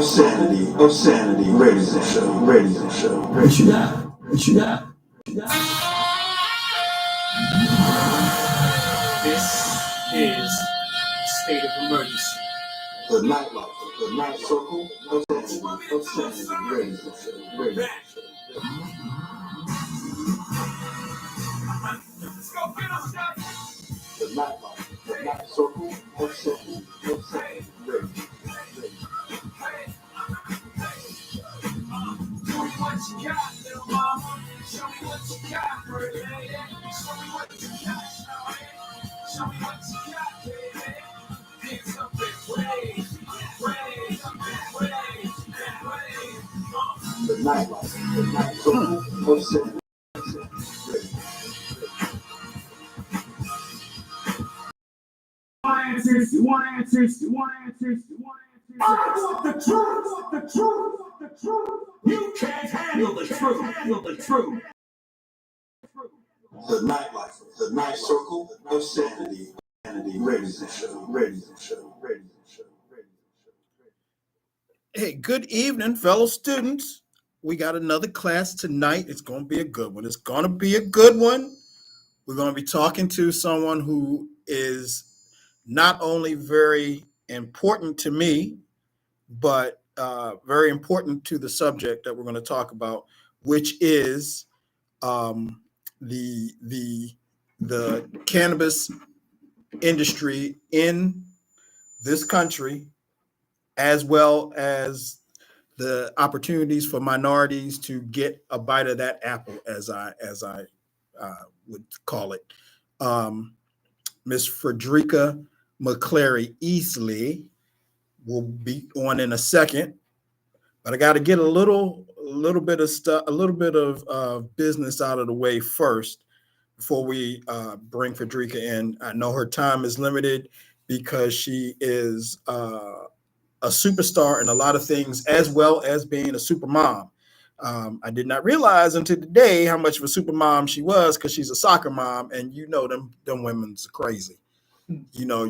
Sanity, radio show. What you got? This is State of Emergency. The night circle of sanity, radio show. The night circle of sanity, radio. Show me what you got, little mama. Show me what you got, pretty lady. Show me what you got, show me what you got, baby. Hands up and wave. The night circle of sanity. You want answers. I want the truth. You can't handle the truth. The night circle of sanity, radio show. Hey, good evening, fellow students. We got another class tonight. It's going to be a good one. We're going to be talking to someone who is not only very important to me, but very important to the subject that we're going to talk about, which is the cannabis industry in this country, as well as the opportunities for minorities to get a bite of that apple, as I would call it. Miss Frederika McClary Easley will be on in a second, but I got to get a little bit of business out of the way first before we bring Frederika in. I know her time is limited because she is a superstar in a lot of things, as well as being a super mom. I did not realize until today how much of a super mom she was, because she's a soccer mom, and you know them women's crazy. You know,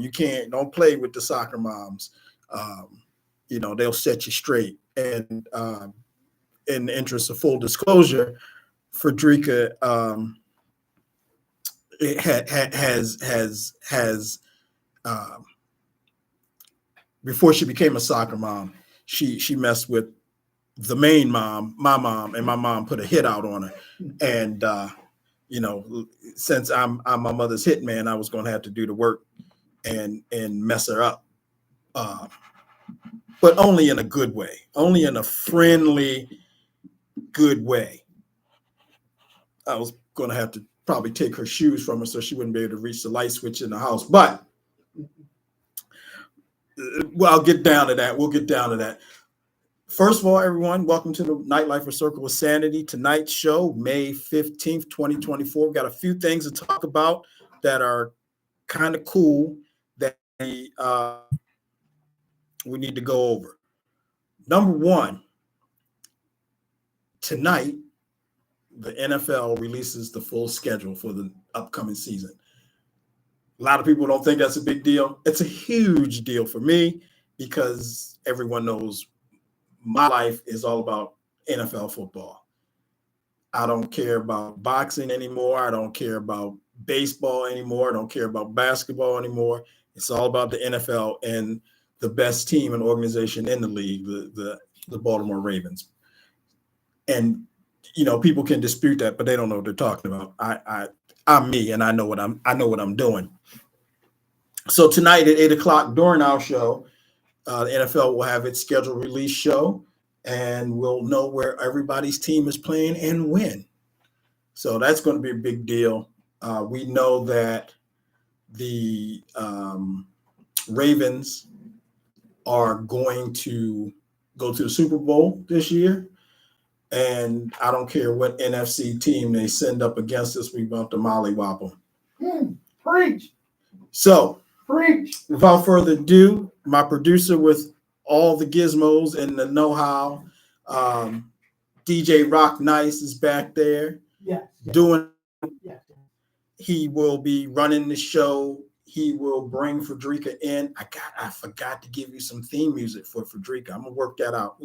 don't play with the soccer moms. They'll set you straight. And in the interest of full disclosure, Frederika has before she became a soccer mom, she messed with the main mom, my mom, and my mom put a hit out on her. And since I'm my mother's hitman, I was going to have to do the work and mess her up, but only in a good way, only in a friendly, good way. I was going to have to probably take her shoes from her so she wouldn't be able to reach the light switch in the house. But I'll get down to that. We'll get down to that. First of all, everyone, welcome to the Nitelifer Circle with Sanity. Tonight's show, May 15th, 2024. We've got a few things to talk about that are kind of cool that we need to go over. Number one, tonight, the NFL releases the full schedule for the upcoming season. A lot of people don't think that's a big deal. It's a huge deal for me because everyone knows my life is all about NFL football. I don't care about boxing anymore. I don't care about baseball anymore. I don't care about basketball anymore. It's all about the NFL and the best team and organization in the league, the Baltimore Ravens. And people can dispute that, but they don't know what they're talking about. I'm me, and I know what I'm doing. So tonight at 8:00 during our show, the NFL will have its scheduled release show, and we'll know where everybody's team is playing and when. So that's going to be a big deal. We know that the Ravens are going to go to the Super Bowl this year. And I don't care what NFC team they send up against us, we want to mollywop them. Preach. So, Preach. Without further ado, my producer with all the gizmos and the know-how, DJ Rock Nice is back there. Yes. Doing. Yes. He will be running the show. he will bring Frederika in. I forgot to give you some theme music for Frederika. I'm gonna work that out.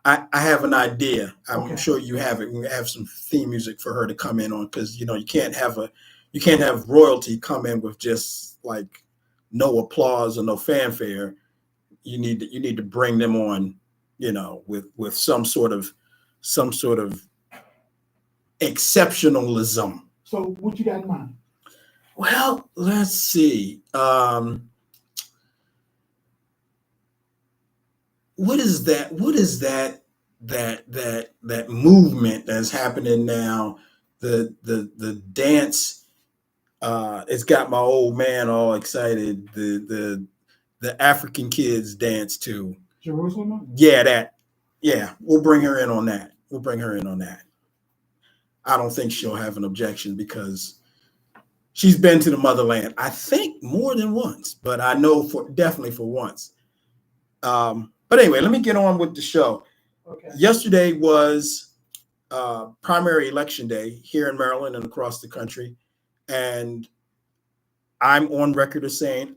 I have an idea. I'm sure you have it. We have some theme music for her to come in on, because you can't have royalty come in with just like no applause or no fanfare. You need to bring them on, with some sort of exceptionalism. So what you got in mind? Well, let's see. What is that? What is that movement that's happening now? The dance. It's got my old man all excited. The African kids dance to Jerusalem? Yeah, that. Yeah, we'll bring her in on that. I don't think she'll have an objection, because she's been to the motherland, I think, more than once, but I know definitely for once. But anyway, let me get on with the show. Okay. Yesterday was primary election day here in Maryland and across the country, and I'm on record as saying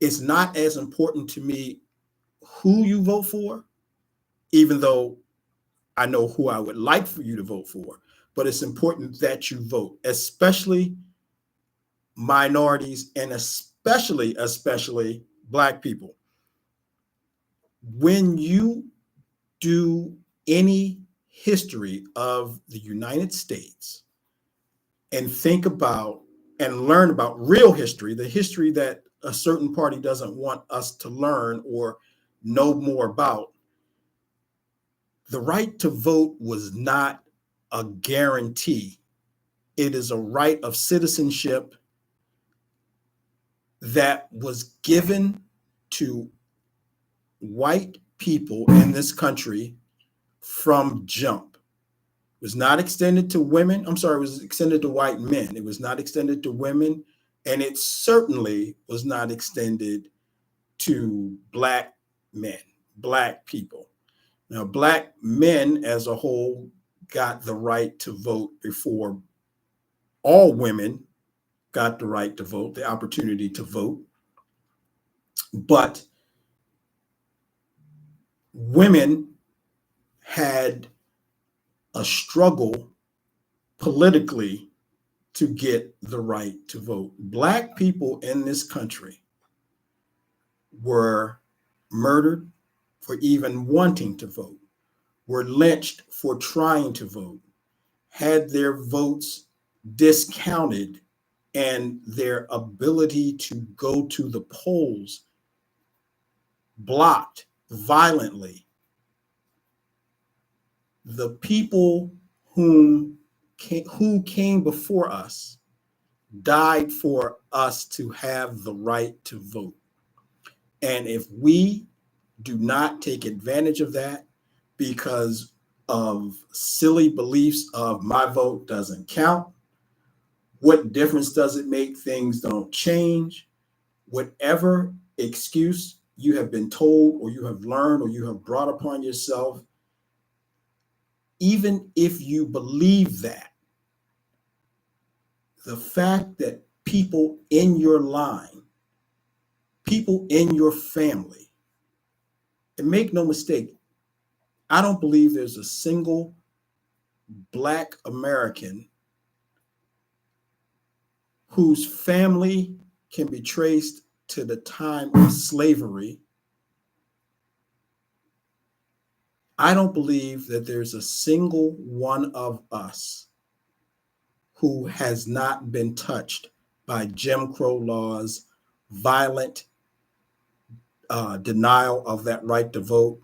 it's not as important to me who you vote for, even though I know who I would like for you to vote for, but it's important that you vote, especially minorities and especially Black people. When you do any history of the United States and think about and learn about real history, the history that a certain party doesn't want us to learn or know more about, the right to vote was not a guarantee. It is a right of citizenship that was given to white people in this country from jump. It was not extended to women. I'm sorry, it was extended to white men. It was not extended to women, and it certainly was not extended to Black men, Black people. Now, Black men as a whole got the right to vote before all women got the right to vote, the opportunity to vote. But women had a struggle politically to get the right to vote. Black people in this country were murdered for even wanting to vote, were lynched for trying to vote, had their votes discounted, and their ability to go to the polls blocked violently. The people who came before us died for us to have the right to vote. And if we do not take advantage of that because of silly beliefs of my vote doesn't count, what difference does it make? Things don't change. Whatever excuse you have been told or you have learned or you have brought upon yourself, even if you believe that, the fact that people in your line, people in your family, and make no mistake, I don't believe there's a single Black American whose family can be traced to the time of slavery. I don't believe that there's a single one of us who has not been touched by Jim Crow laws, violent denial of that right to vote,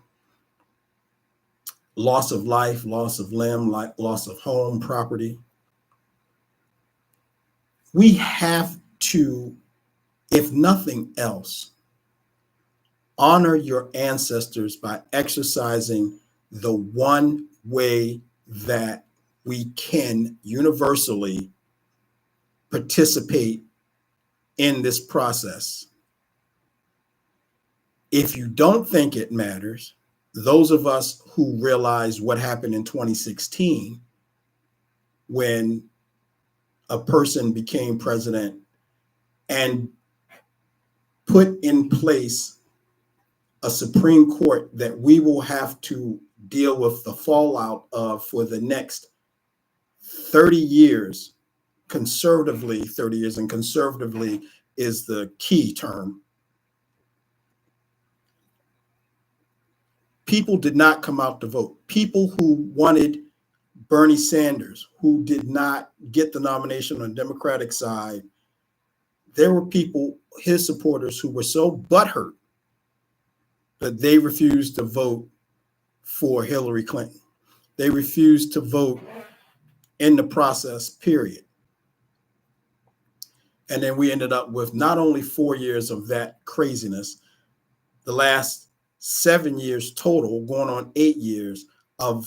loss of life, loss of limb, loss of home, property. We have to, if nothing else, honor your ancestors by exercising the one way that we can universally participate in this process. If you don't think it matters, those of us who realize what happened in 2016 when a person became president and put in place a Supreme Court that we will have to deal with the fallout of for the next 30 years, conservatively 30 years, and conservatively is the key term. People did not come out to vote. People who wanted Bernie Sanders, who did not get the nomination on the Democratic side, there were people, his supporters, who were so butthurt that they refused to vote for Hillary Clinton. They refused to vote in the process, period. And then we ended up with not only 4 years of that craziness, the last 7 years total, going on 8 years of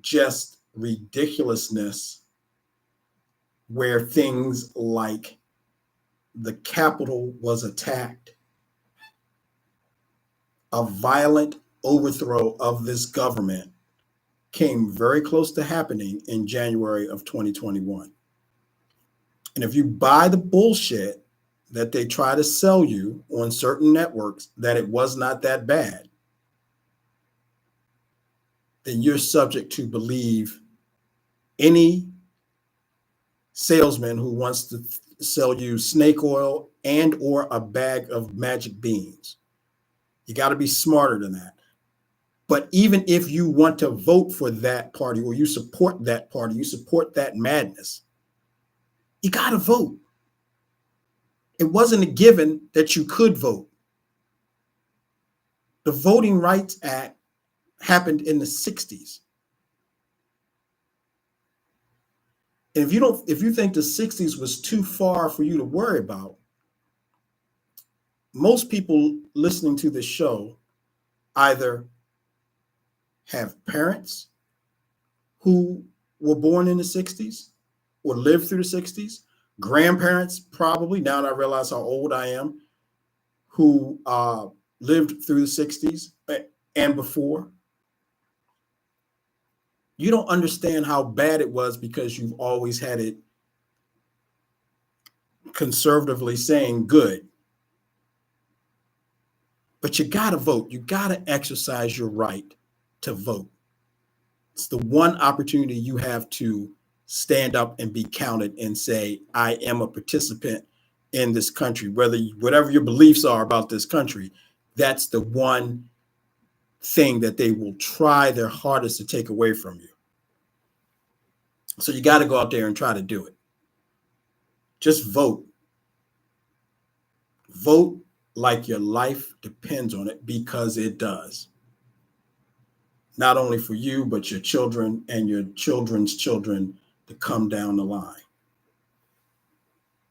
just ridiculousness, where things like the Capitol was attacked, a violent overthrow of this government came very close to happening in January of 2021. And if you buy the bullshit that they try to sell you on certain networks that it was not that bad, then you're subject to believe any salesman who wants to sell you snake oil and or a bag of magic beans. You got to be smarter than that. But even if you want to vote for that party or you support that party, you support that madness, you got to vote. It wasn't a given that you could vote. The Voting Rights Act happened in the 60s. And if you think the 60s was too far for you to worry about, most people listening to this show either have parents who were born in the 60s or lived through the 60s, grandparents probably, now that I realize how old I am, who lived through the 60s and before. You don't understand how bad it was because you've always had it conservatively saying good. But you got to vote. You got to exercise your right to vote. It's the one opportunity you have to stand up and be counted and say, I am a participant in this country, whatever your beliefs are about this country. That's the one thing that they will try their hardest to take away from you. So you got to go out there and try to do it. Just vote. Vote like your life depends on it, because it does. Not only for you, but your children and your children's children to come down the line.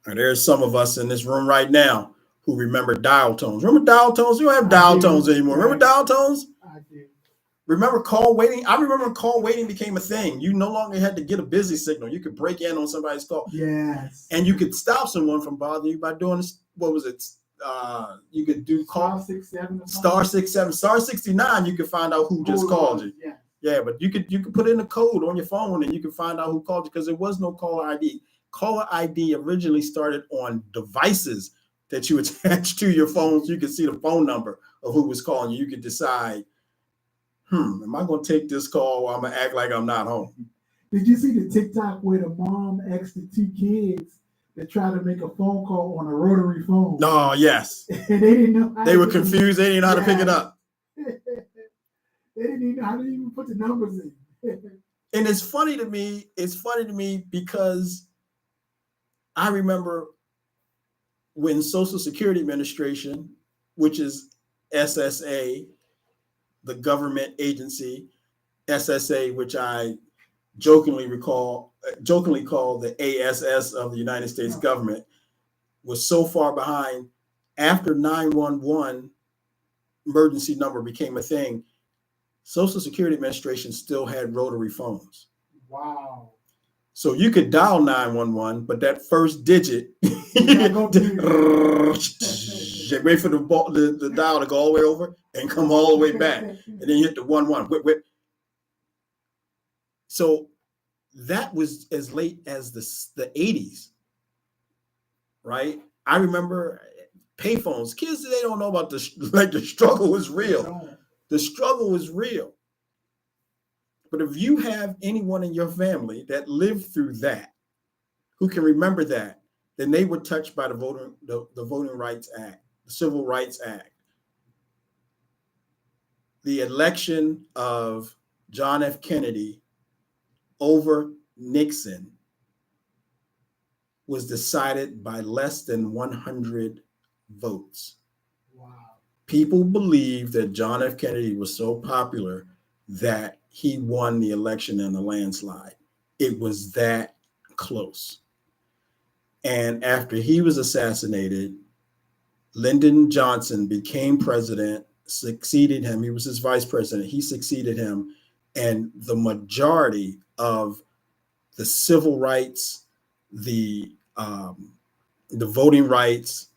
Now, there's some of us in this room right now who remember dial tones. Remember dial tones? You don't have dial tones anymore. Remember dial tones? I do. Remember call waiting? I remember when call waiting became a thing. You no longer had to get a busy signal. You could break in on somebody's call. Yes. And you could stop someone from bothering you by doing this. What was it? You could do call star 67, star 69. You could find out who just called you. Yeah. Yeah, but you could put in a code on your phone and you can find out who called you, because there was no caller ID. Caller ID originally started on devices that you attach to your phone, so you could see the phone number of who was calling you. You could decide, am I going to take this call or I'm going to act like I'm not home? Did you see the TikTok where the mom asked the two kids to try to make a phone call on a rotary phone? Oh, yes. And they didn't know. They were confused. They didn't know how to pick it up. They didn't even know how to even put the numbers in. And it's funny to me. It's funny to me because I remember when Social Security Administration, which is SSA, the government agency, SSA, which I jokingly call the ASS of the United States government, was so far behind. After 911 emergency number became a thing, Social Security Administration still had rotary phones. Wow. So you could dial 911, but that first digit, wait for the dial to go all the way over and come all the way back. And then you hit the 11. Whip. So that was as late as the 80s, right? I remember payphones. Kids, they don't know about the struggle was real. The struggle was real. But if you have anyone in your family that lived through that, who can remember that, then they were touched by the Voting Rights Act, the Civil Rights Act. The election of John F. Kennedy over Nixon was decided by less than 100 votes. Wow. People believe that John F. Kennedy was so popular that he won the election in a landslide. It was that close. And after he was assassinated, Lyndon Johnson became president, succeeded him. He was his vice president. He succeeded him. And the majority of the civil rights, the voting rights,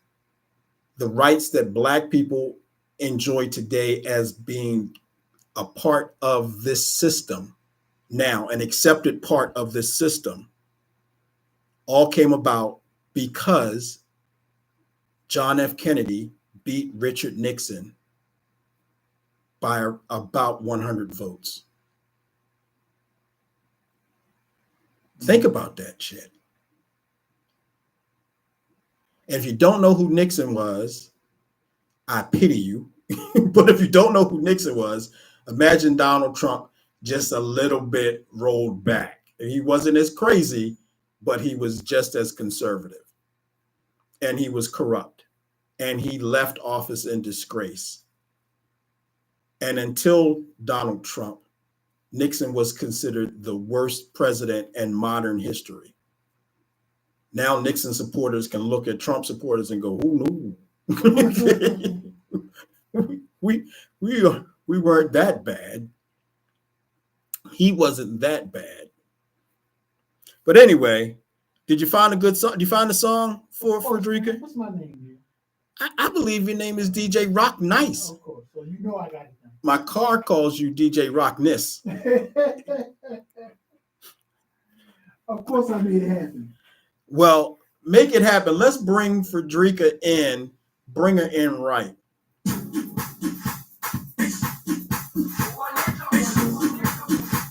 the rights that Black people enjoy today as being a part of this system now, an accepted part of this system, all came about because John F. Kennedy beat Richard Nixon by about 100 votes. Think about that shit. And if you don't know who Nixon was, I pity you. But if you don't know who Nixon was, imagine Donald Trump just a little bit rolled back. He wasn't as crazy, but he was just as conservative. And he was corrupt. And he left office in disgrace. And until Donald Trump, Nixon was considered the worst president in modern history. Now Nixon supporters can look at Trump supporters and go, "Who knew?" we weren't that bad. He wasn't that bad. But anyway, did you find a good song? Did you find a song for Frederika? What's my name here? I believe your name is DJ Rock Nice. Of course. So you know I got it now. My car calls you DJ Rock Nice. Of course I made it happen. Well, make it happen. Let's bring Frederika in. Bring her in right.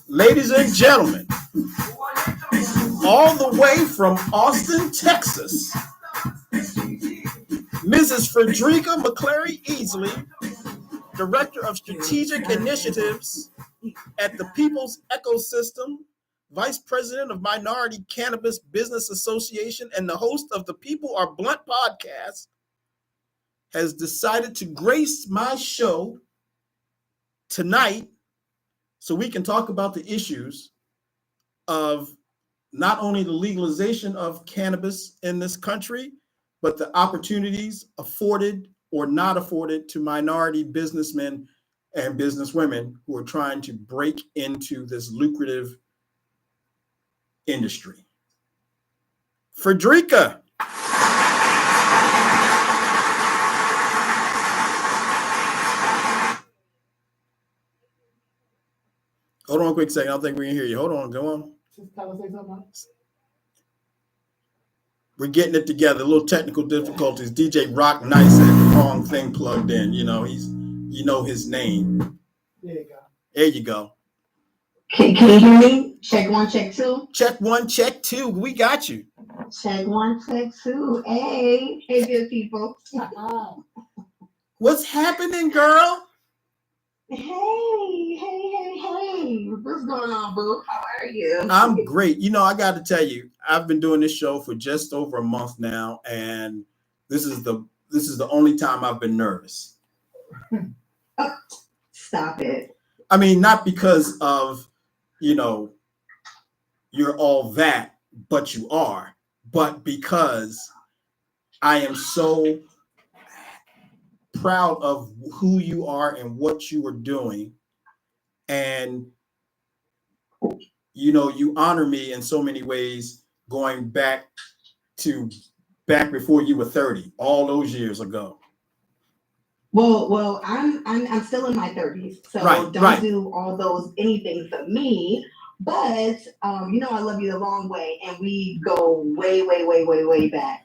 Ladies and gentlemen, all the way from Austin, Texas, Mrs. Frederika McClary Easley, Director of Strategic Initiatives at the People's Ecosystem, Vice President of Minority Cannabis Business Association, and the host of the People Are Blunt podcast, has decided to grace my show tonight so we can talk about the issues of not only the legalization of cannabis in this country, but the opportunities afforded or not afforded to minority businessmen and businesswomen who are trying to break into this lucrative industry. Frederika. Hold on a quick second. I don't think we can hear you. Hold on. Go on. We're getting it together. A little technical difficulties. DJ Rock Nice had the wrong thing plugged in. You know, his name. There you go. There you go. Can you hear me? Check one, check two. Check one, check two. We got you. Check one, check two. Hey, good people. What's happening, girl? Hey. What's going on, boo? How are you? I'm great. You know, I got to tell you, I've been doing this show for just over a month now, and this is the only time I've been nervous. Stop it. I mean, not because of, you're all that, but you are, but because I am so proud of who you are and what you are doing. And, you honor me in so many ways, going back before you were 30, all those years ago. Well, I'm still in my 30s, so don't do all those anything for me. But I love you the long way, and we go way back.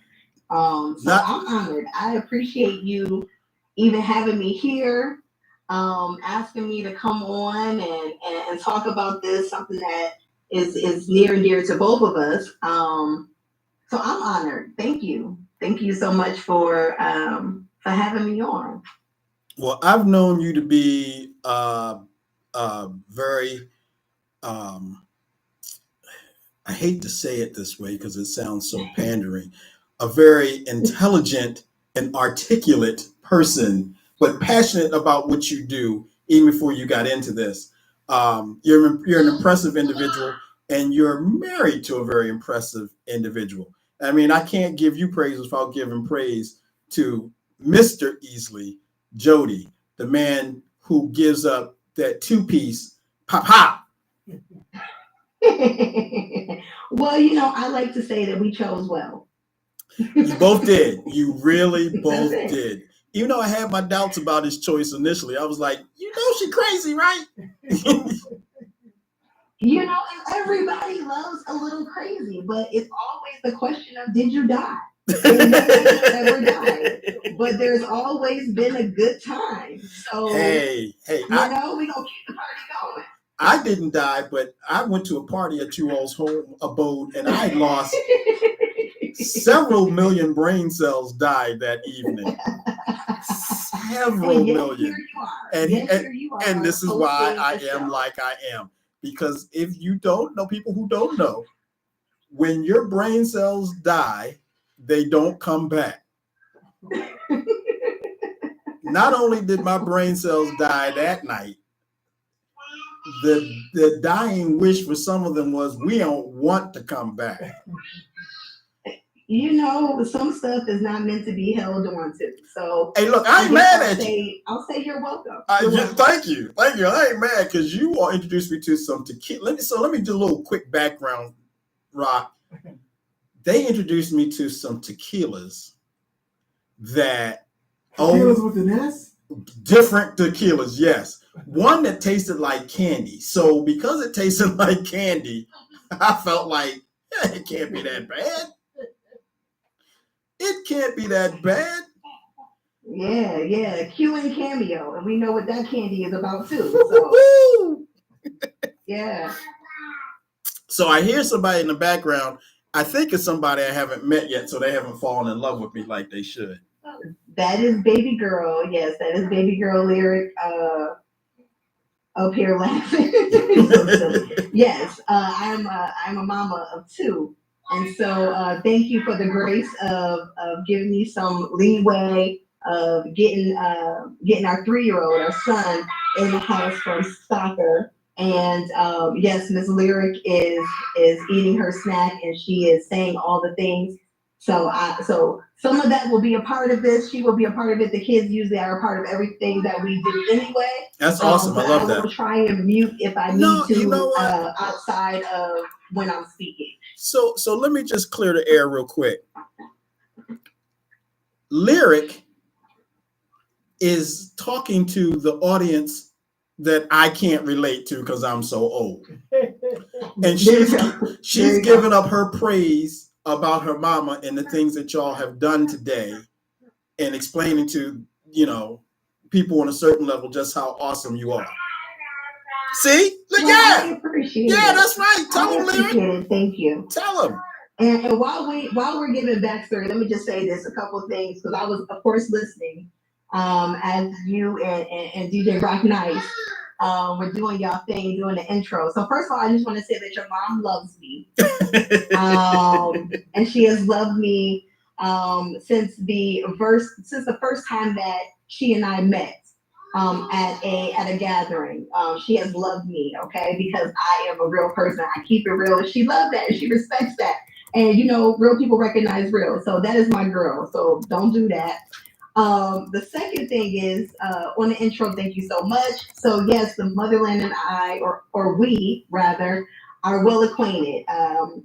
I'm honored. I appreciate you even having me here, asking me to come on and talk about this, something that is near and dear to both of us. So I'm honored. Thank you. Thank you so much for having me on. Well, I've known you to be very, I hate to say it this way because it sounds so pandering, a very intelligent and articulate person, but passionate about what you do, even before you got into this. You're an impressive individual, and you're married to a very impressive individual. I mean, I can't give you praise without giving praise to Mr. Easley, Jody, the man who gives up that two-piece pop pop. Well, I like to say that we chose well. You both did. You really both did. Even though I had my doubts about his choice initially, I was like, she crazy, right? And everybody loves a little crazy, but it's always the question of, did you die? And nobody's ever died, but there's always been a good time. So hey, we gonna keep the party going. I didn't die, but I went to a party at you all's home abode, and I lost several million brain cells died that evening. Several million. Here you are. And this is why I am like I am. Because if you don't know, people who don't know, when your brain cells die, they don't come back. Not only did my brain cells die that night, the dying wish for some of them was, we don't want to come back. Some stuff is not meant to be held on to. So hey, look, I ain't mad at you. I'll say you're welcome. Thank you. I ain't mad because you all introduced me to some tequila. Let me do a little quick background, Rock. They introduced me to some tequilas that tequilas with an S? Different tequilas, yes. One that tasted like candy. So because it tasted like candy, I felt like it can't be that bad. It can't be that bad. Yeah. Q and Cameo, and we know what that candy is about too. So. Yeah. So I hear somebody in the background. I think it's somebody I haven't met yet, so they haven't fallen in love with me like they should. That is baby girl. Yes, that is baby girl Lyric. Up here laughing. Yes, I'm a mama of two. And so thank you for the grace of giving me some leeway of getting our 3-year-old, our son, in the house from soccer. And yes, Miss Lyric is eating her snack, and she is saying all the things. So some of that will be a part of this. She will be a part of it. The kids usually are a part of everything that we do anyway. That's awesome. I love that. I will try and mute if I need to outside of when I'm speaking. So let me just clear the air real quick. Lyric is talking to the audience that I can't relate to because I'm so old. And she's given up her praise about her mama and the things that y'all have done today, and explaining to people on a certain level just how awesome you are. See? I appreciate it. That's right. Tell them, Lyric. Thank you. Tell them. And while we're giving backstory, let me just say this, a couple of things, because I was, of course, listening as you and DJ Rock Nice were doing y'all thing, doing the intro. So first of all, I just want to say that your mom loves me, and she has loved me since the first time that she and I met at a gathering. She has loved me, okay, because I am a real person. I keep it real, and she loves that, and she respects that. And real people recognize real. So that is my girl. So don't do that. The second thing is on the intro, thank you so much. So yes, the motherland and I, or we rather, are well acquainted.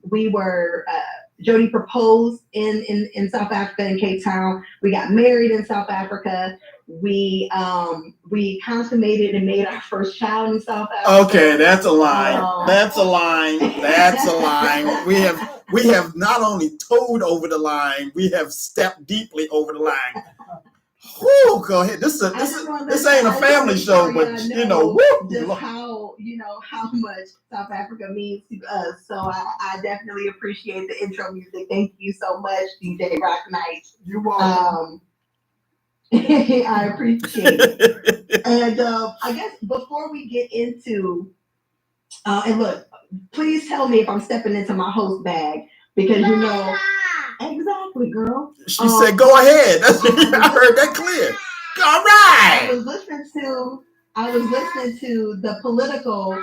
We were Jody proposed in South Africa, in Cape Town. We got married in South Africa. We consummated and made our first child in South Africa. Okay, that's a line. That's a line. We have We have not only toed over the line, we have stepped deeply over the line. Whoo, go ahead. This ain't a family show, but you know, woo, just how much South Africa means to us. So I definitely appreciate the intro music. Thank you so much, DJ Rock Knight. You're welcome. I appreciate it. And I guess before we get into and look, please tell me if I'm stepping into my host bag because you know exactly, girl. She said, "Go ahead." I heard that clear. All right. I was listening to the political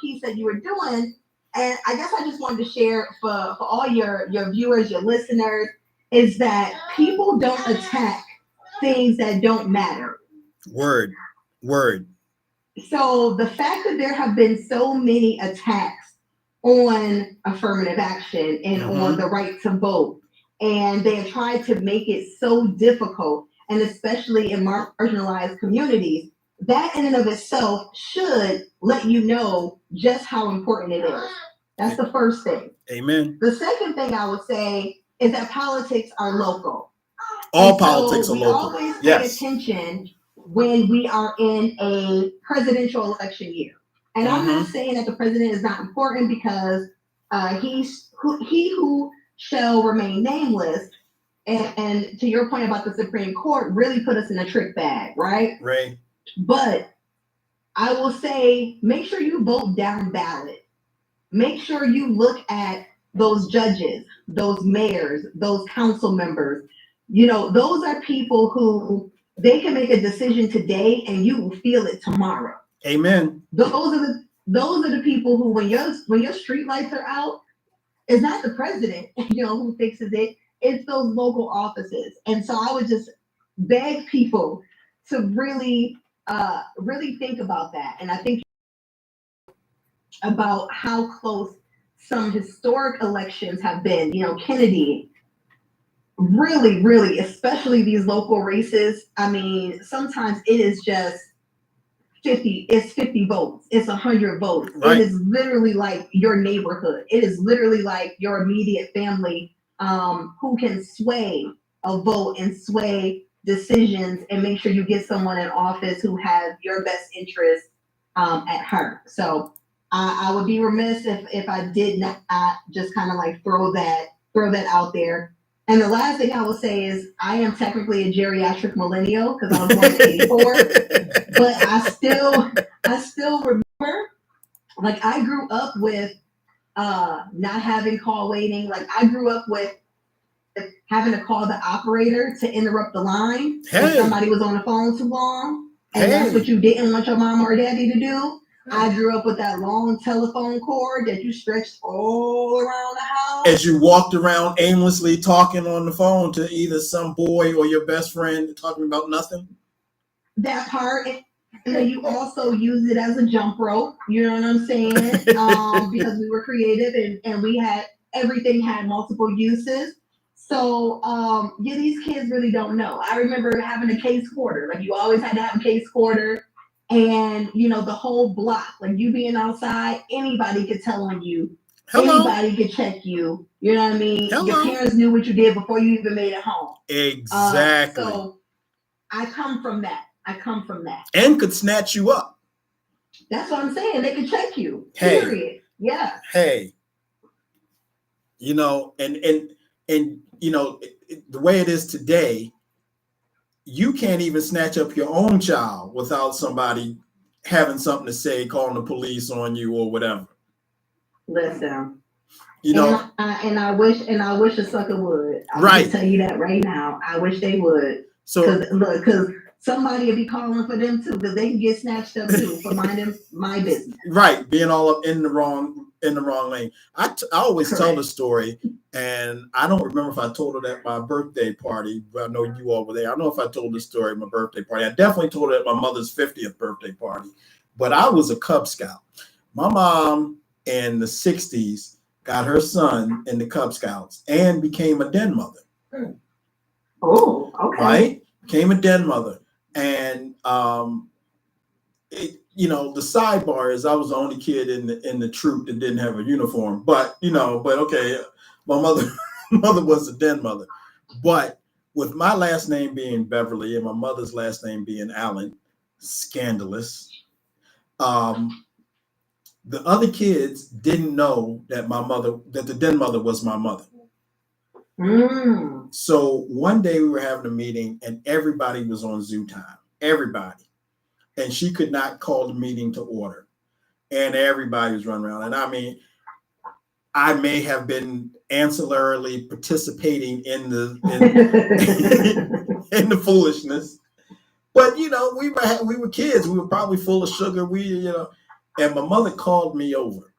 piece that you were doing, and I guess I just wanted to share for all your viewers, your listeners, is that people don't attack things that don't matter. Word. So the fact that there have been so many attacks on affirmative action and on the right to vote, and they have tried to make it so difficult, and especially in marginalized communities, that in and of itself should let you know just how important it is. That's the first thing. Amen. The second thing I would say is that politics are local. All politics are local. We always pay attention when we are in a presidential election year. And I'm not saying that the president is not important because he who shall remain nameless, and to your point about the Supreme Court, really put us in a trick bag, right? Right. But I will say, make sure you vote down ballot. Make sure you look at those judges, those mayors, those council members. You know, those are people who they can make a decision today and you will feel it tomorrow. Amen. Those are the people who, when your street lights are out, it's not the president, who fixes it. It's those local offices. And so I would just beg people to really think about that. And I think about how close some historic elections have been. Kennedy, really, really, especially these local races. I mean, sometimes it is just 50 votes. It's 100 votes. Right. It is literally like your neighborhood. It is literally like your immediate family who can sway a vote and sway decisions and make sure you get someone in office who has your best interest at heart. So I would be remiss if I did not just kind of like throw that out there. And the last thing I will say is I am technically a geriatric millennial because I was born in 84, but I still remember, like I grew up with not having call waiting. Like I grew up with having to call the operator to interrupt the line if somebody was on the phone too long. And that's what you didn't want your mom or daddy to do. I grew up with that long telephone cord that you stretched all around the house. As you walked around aimlessly talking on the phone to either some boy or your best friend talking about nothing. That part. And then you also use it as a jump rope. You know what I'm saying? Because we were creative and everything had multiple uses. So, these kids really don't know. I remember having a case quarter. Like you always had to have a case quarter. And, the whole block, like you being outside, anybody could tell on you. Hello. Anybody could check you. You know what I mean? Hello. Your parents knew what you did before you even made it home. Exactly. So I come from that. And could snatch you up. That's what I'm saying. They could check you. Hey. Period. Yeah. Hey. And the way it is today, you can't even snatch up your own child without somebody having something to say, calling the police on you or whatever. Listen. And I wish a sucker would. I'll tell you that right now. I wish they would. So because somebody will be calling for them too, because they can get snatched up too for minding my business. Right, being all up in the wrong lane. I always tell the story, and I don't remember if I told it at my birthday party, but I know you all were there. I don't know if I told this story at my birthday party. I definitely told it at my mother's 50th birthday party, but I was a Cub Scout. My mom in the 60s got her son in the Cub Scouts and became a den mother. Oh, okay. Right? Became a den mother. And you know, the sidebar is I was the only kid in the troop that didn't have a uniform. But you know, but okay, my mother was a den mother. But with my last name being Beverly and my mother's last name being Allen, scandalous. The other kids didn't know that the den mother was my mother. So one day we were having a meeting and everybody was on Zoom time. Everybody. And she could not call the meeting to order. And everybody was running around. And I mean, I may have been ancillarily participating in the in the foolishness. But you know, we were kids. We were probably full of sugar. And my mother called me over.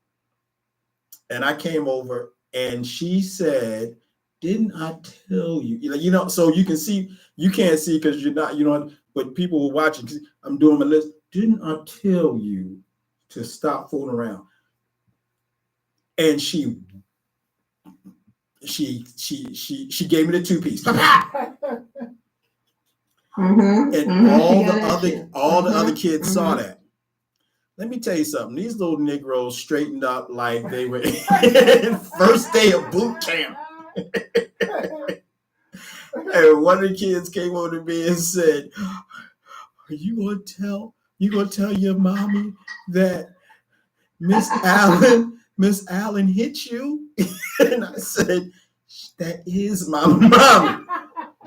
And I came over and she said, "Didn't I tell you?" You know, so you can see, you can't see because you're not, you know, but people were watching. I'm doing my list. "Didn't I tell you to stop fooling around?" And she gave me the 2-piece. And all the other kids saw that. Let me tell you something. These little Negroes straightened up like they were first day of boot camp. And one of the kids came over to me and said, "Are you gonna tell your mommy that Miss Allen hit you?" And I said, "That is my mommy."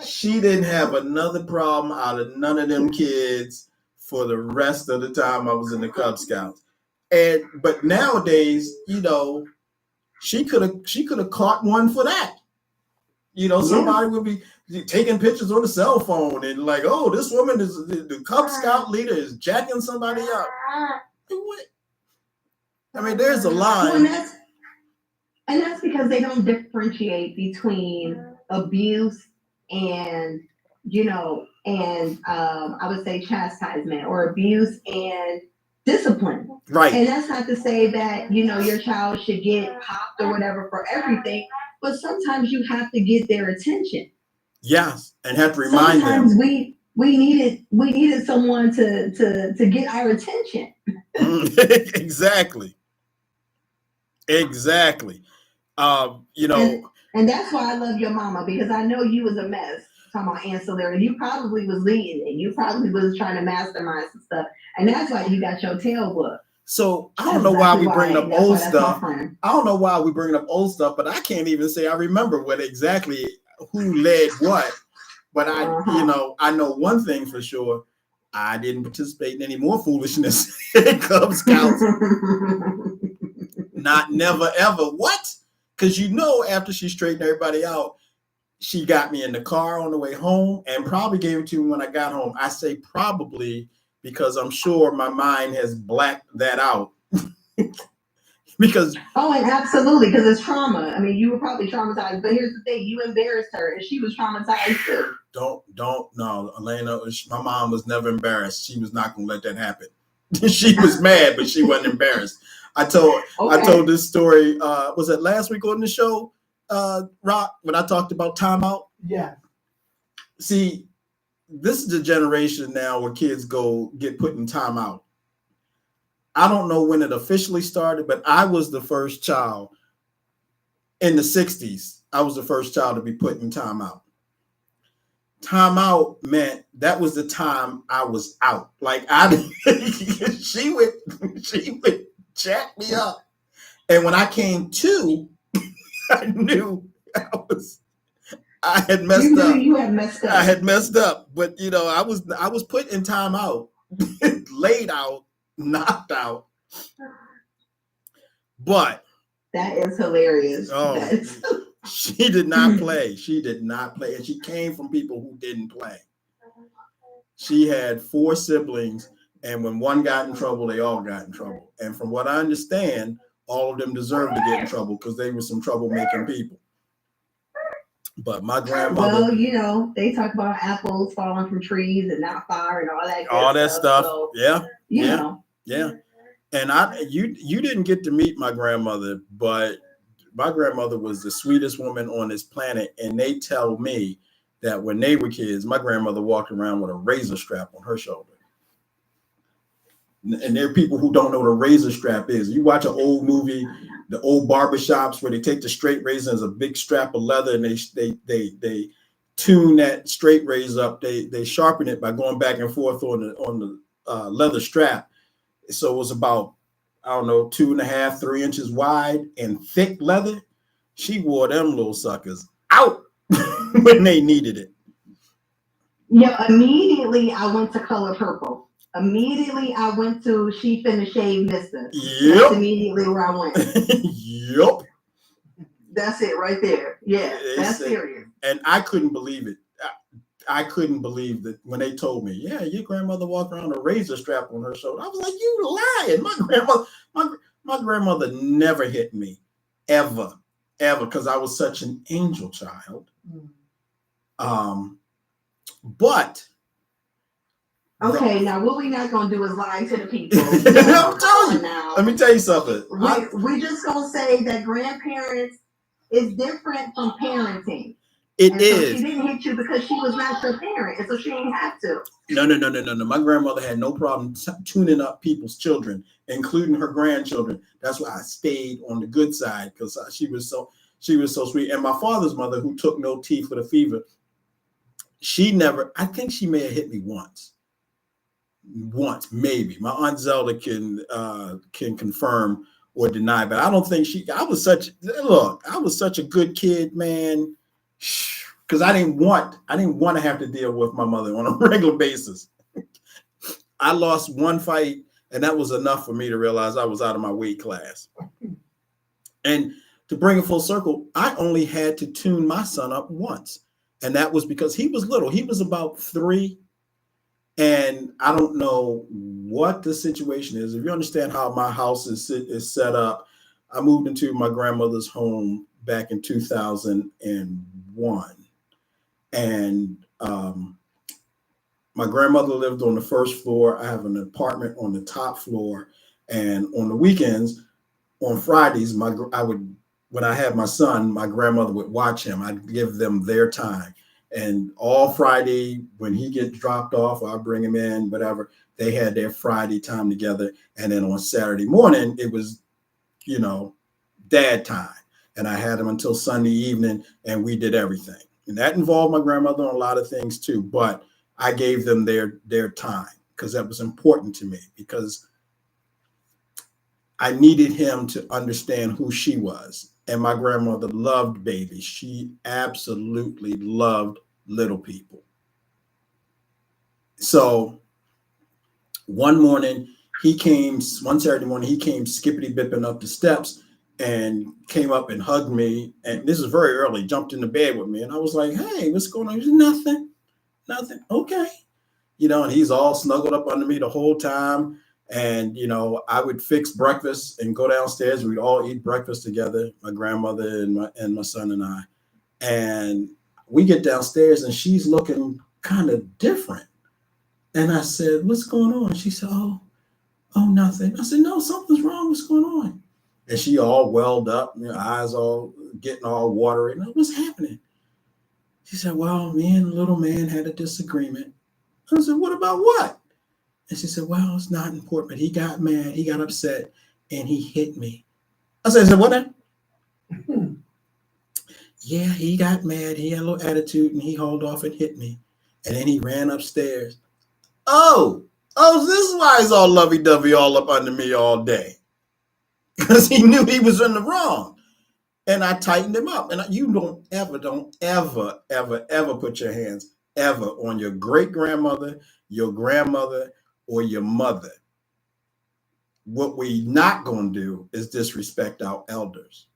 She didn't have another problem out of none of them kids for the rest of the time I was in the Cub Scouts. But nowadays, you know, she could have caught one for that. You know, somebody would be taking pictures on the cell phone and like, "Oh, this woman is the Cub Scout leader is jacking somebody up." I mean, there's a line. Well, and that's because they don't differentiate between abuse and, you know, and I would say chastisement, or abuse and discipline. Right. And that's not to say that, you know, your child should get popped or whatever for everything, but sometimes you have to get their attention. Yes, and have to remind them. Sometimes we needed someone to get our attention. Exactly. You know, and that's why I love your mama, because I know you was a mess. Talking about ancillary, you probably was leading it. You probably was trying to mastermind some stuff, and that's why you got your tail whooped. So I don't know why we bring up old stuff. I don't know why we bring up old stuff, but I can't even say I remember what exactly who led what. But you know, I know one thing for sure. I didn't participate in any more foolishness in Cub Scouts. Never, ever. What? Because you know, after she straightened everybody out, she got me in the car on the way home and probably gave it to me when I got home. I say probably because I'm sure my mind has blacked that out. Because and absolutely, because it's trauma. I mean, you were probably traumatized, but here's the thing: you embarrassed her, and she was traumatized too. No, Elena. My mom was never embarrassed. She was not going to let that happen. She was mad, but she wasn't embarrassed. I told this story. Was it last week on the show, Rock, when I talked about timeout? Yeah. See, this is the generation now where kids get put in timeout. I don't know when it officially started, but I was the first child in the 60s. I was the first child to be put in timeout. Timeout meant that was the time I was out. Like she would jack me up. And when I came to, I knew I had messed up. You had messed up. I had messed up. But you know, I was put in timeout, laid out, knocked out. But that is hilarious. She did not play. She did not play. And she came from people who didn't play. She had 4 siblings, and when one got in trouble, they all got in trouble. And from what I understand, all of them deserved to get in trouble because they were some troublemaking people. But my grandmother. Well, you know, they talk about apples falling from trees and not fire and all that. All that stuff. So, yeah. Yeah. And you didn't get to meet my grandmother, but my grandmother was the sweetest woman on this planet. And they tell me that when they were kids, my grandmother walked around with a razor strap on her shoulder. And there are people who don't know what a razor strap is. You watch an old movie, the old barbershops where they take the straight razor as a big strap of leather, and they tune that straight razor up. They sharpen it by going back and forth on the leather strap. So it was about, I don't know, 2.5, 3 inches wide and thick leather. She wore them little suckers out when they needed it. Yeah, immediately I went to color purple. Immediately I went to She Finna Shave Mister. Yep. That's immediately where I went. Yep. That's it right there. Yeah, that's serious. And I couldn't believe it. I couldn't believe that when they told me, yeah, your grandmother walked around with a razor strap on her shoulder. I was like, you lying. My grandmother never hit me, ever, because I was such an angel child. But okay, now what we're not gonna do is lie to the people. I'm telling you. Now. Let me tell you something. We're just gonna say that grandparents is different from parenting. It is. So she didn't hit you because she was not your parent, and so she didn't have to. No. My grandmother had no problem tuning up people's children, including her grandchildren. That's why I stayed on the good side, because she was so sweet. And my father's mother, who took no tea for the fever, she never. I think she may have hit me once, maybe. My Aunt Zelda can confirm or deny, but I don't think she. I was such a good kid, man. Because I didn't want to have to deal with my mother on a regular basis. I lost one fight, and that was enough for me to realize I was out of my weight class. And to bring it full circle, I only had to tune my son up once, and that was because he was little. He was about 3, and I don't know what the situation is. If you understand how my house is set up, I moved into my grandmother's home back in 2001. And my grandmother lived on the first floor. I have an apartment on the top floor. And on the weekends, on Fridays, when I had my son, my grandmother would watch him. I'd give them their time. And all Friday, when he gets dropped off, or I bring him in, whatever, they had their Friday time together. And then on Saturday morning, it was, dad time. And I had him until Sunday evening, and we did everything. And that involved my grandmother on a lot of things too. But I gave them their time because that was important to me, because I needed him to understand who she was. And my grandmother loved babies. She absolutely loved little people. So one Saturday morning, he came skippity-bipping up the steps and came up and hugged me. And this is very early, jumped into bed with me. And I was like, hey, what's going on? He said, nothing. Okay. And he's all snuggled up under me the whole time. And, I would fix breakfast and go downstairs. We'd all eat breakfast together, my grandmother and my son and I. And we get downstairs and she's looking kind of different. And I said, what's going on? She said, oh, nothing. I said, no, something's wrong. What's going on? And she all welled up, eyes all getting all watery. What's happening? She said, well, me and little man had a disagreement. I said, what about what? And she said, well, it's not important, but he got mad, he got upset, and he hit me. I said, what now? Yeah, he got mad, he had a little attitude, and he hauled off and hit me. And then he ran upstairs. Oh, this is why he's all lovey-dovey all up under me all day. Because he knew he was in the wrong. And I tightened him up. And you don't ever put your hands ever on your great-grandmother, your grandmother, or your mother. What we're not going to do is disrespect our elders.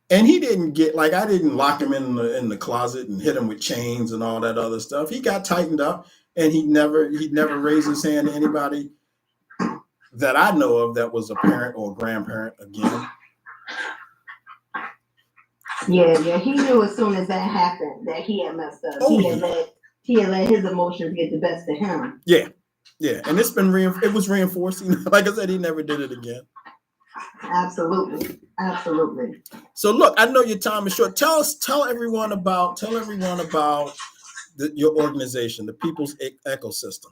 And he didn't I didn't lock him in the closet and hit him with chains and all that other stuff. He got tightened up, and he never raised his hand to anybody that I know of that was a parent or a grandparent again. Yeah, he knew as soon as that happened that he had messed up. He had let his emotions get the best of him. Yeah, and it was reinforcing. Like I said, he never did it again. Absolutely. So look, I know your time is short. Tell everyone about your organization, the People's Ecosystem.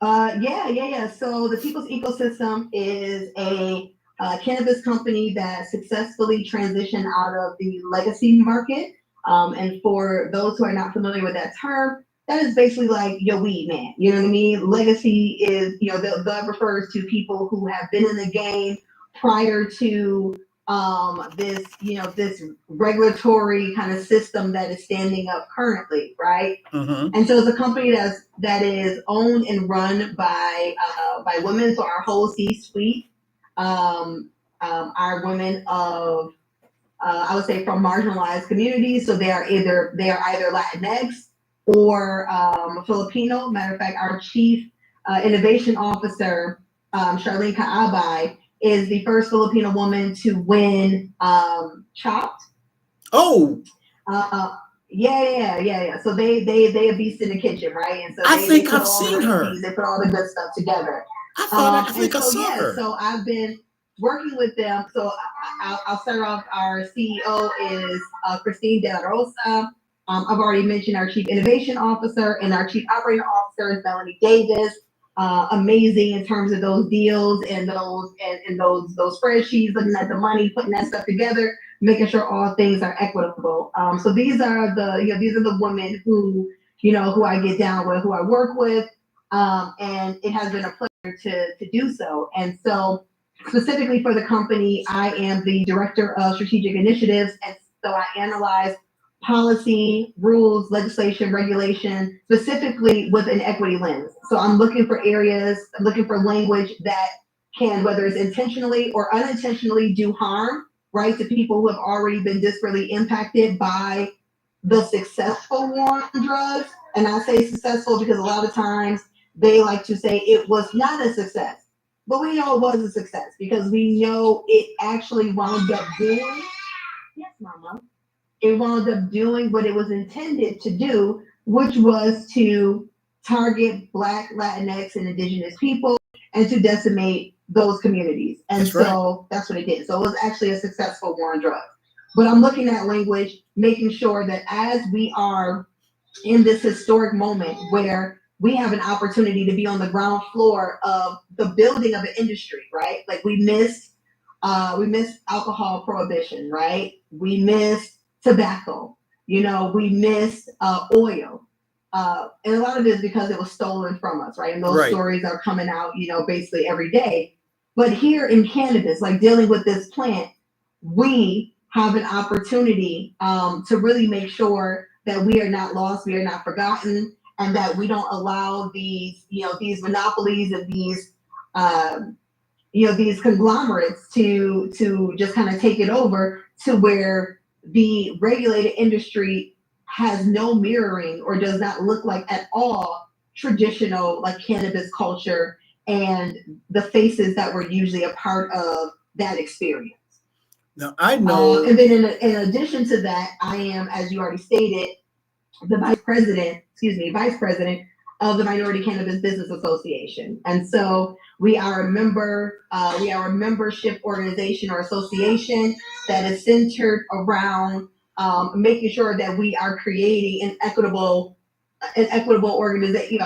Yeah. So the People's Ecosystem is a cannabis company that successfully transitioned out of the legacy market. And for those who are not familiar with that term, that is basically like your weed man. You know what I mean? Legacy is, that refers to people who have been in the game prior to this regulatory kind of system that is standing up currently, right? Mm-hmm. And so it's a company that is owned and run by women. So our whole C-suite are women of I would say from marginalized communities. So they are either Latinx or Filipino. Matter of fact, our chief innovation officer, Charlene Kaabai, is the first Filipino woman to win Chopped. Oh, Yeah. So they a beast in the kitchen, right? And so I they think put I've all the seen her. recipes, they put all the good stuff together. I think I So saw her. so I've been working with them. So I'll start off. Our CEO is Christine De La Rosa. I've already mentioned our chief innovation officer, and our chief operating officer is Melanie Davis. Amazing in terms of those deals and those spreadsheets, looking at the money, putting that stuff together, making sure all things are equitable. So these are the women who I get down with, who I work with, and it has been a pleasure to do so. And so specifically for the company, I am the director of strategic initiatives, and so I analyze policy, rules, legislation, regulation, specifically with an equity lens. So I'm looking for areas, I'm looking for language that can, whether it's intentionally or unintentionally, do harm, right, to people who have already been disparately impacted by the successful war on drugs. And I say successful because a lot of times they like to say it was not a success. But we know it was a success because we know it actually wound up doing, yes, mama, it wound up doing what it was intended to do, which was to target Black, Latinx, and Indigenous people and to decimate those communities. And That's right. so that's what it did. So it was actually a successful war on drugs. But I'm looking at language, making sure that as we are in this historic moment where we have an opportunity to be on the ground floor of the building of an industry, right? Like we missed alcohol prohibition, right? We missed tobacco, we missed oil. And a lot of it is because it was stolen from us, right? And those stories are coming out, basically every day. But here in cannabis, like dealing with this plant, we have an opportunity to really make sure that we are not lost, we are not forgotten, and that we don't allow these monopolies and these conglomerates to just kind of take it over to where the regulated industry has no mirroring or does not look like at all traditional like cannabis culture and the faces that were usually a part of that experience. Now I know. And then in addition to that, I am, as you already stated, the vice president of the Minority Cannabis Business Association. And so we are a membership organization or association that is centered around making sure that we are creating an equitable organization,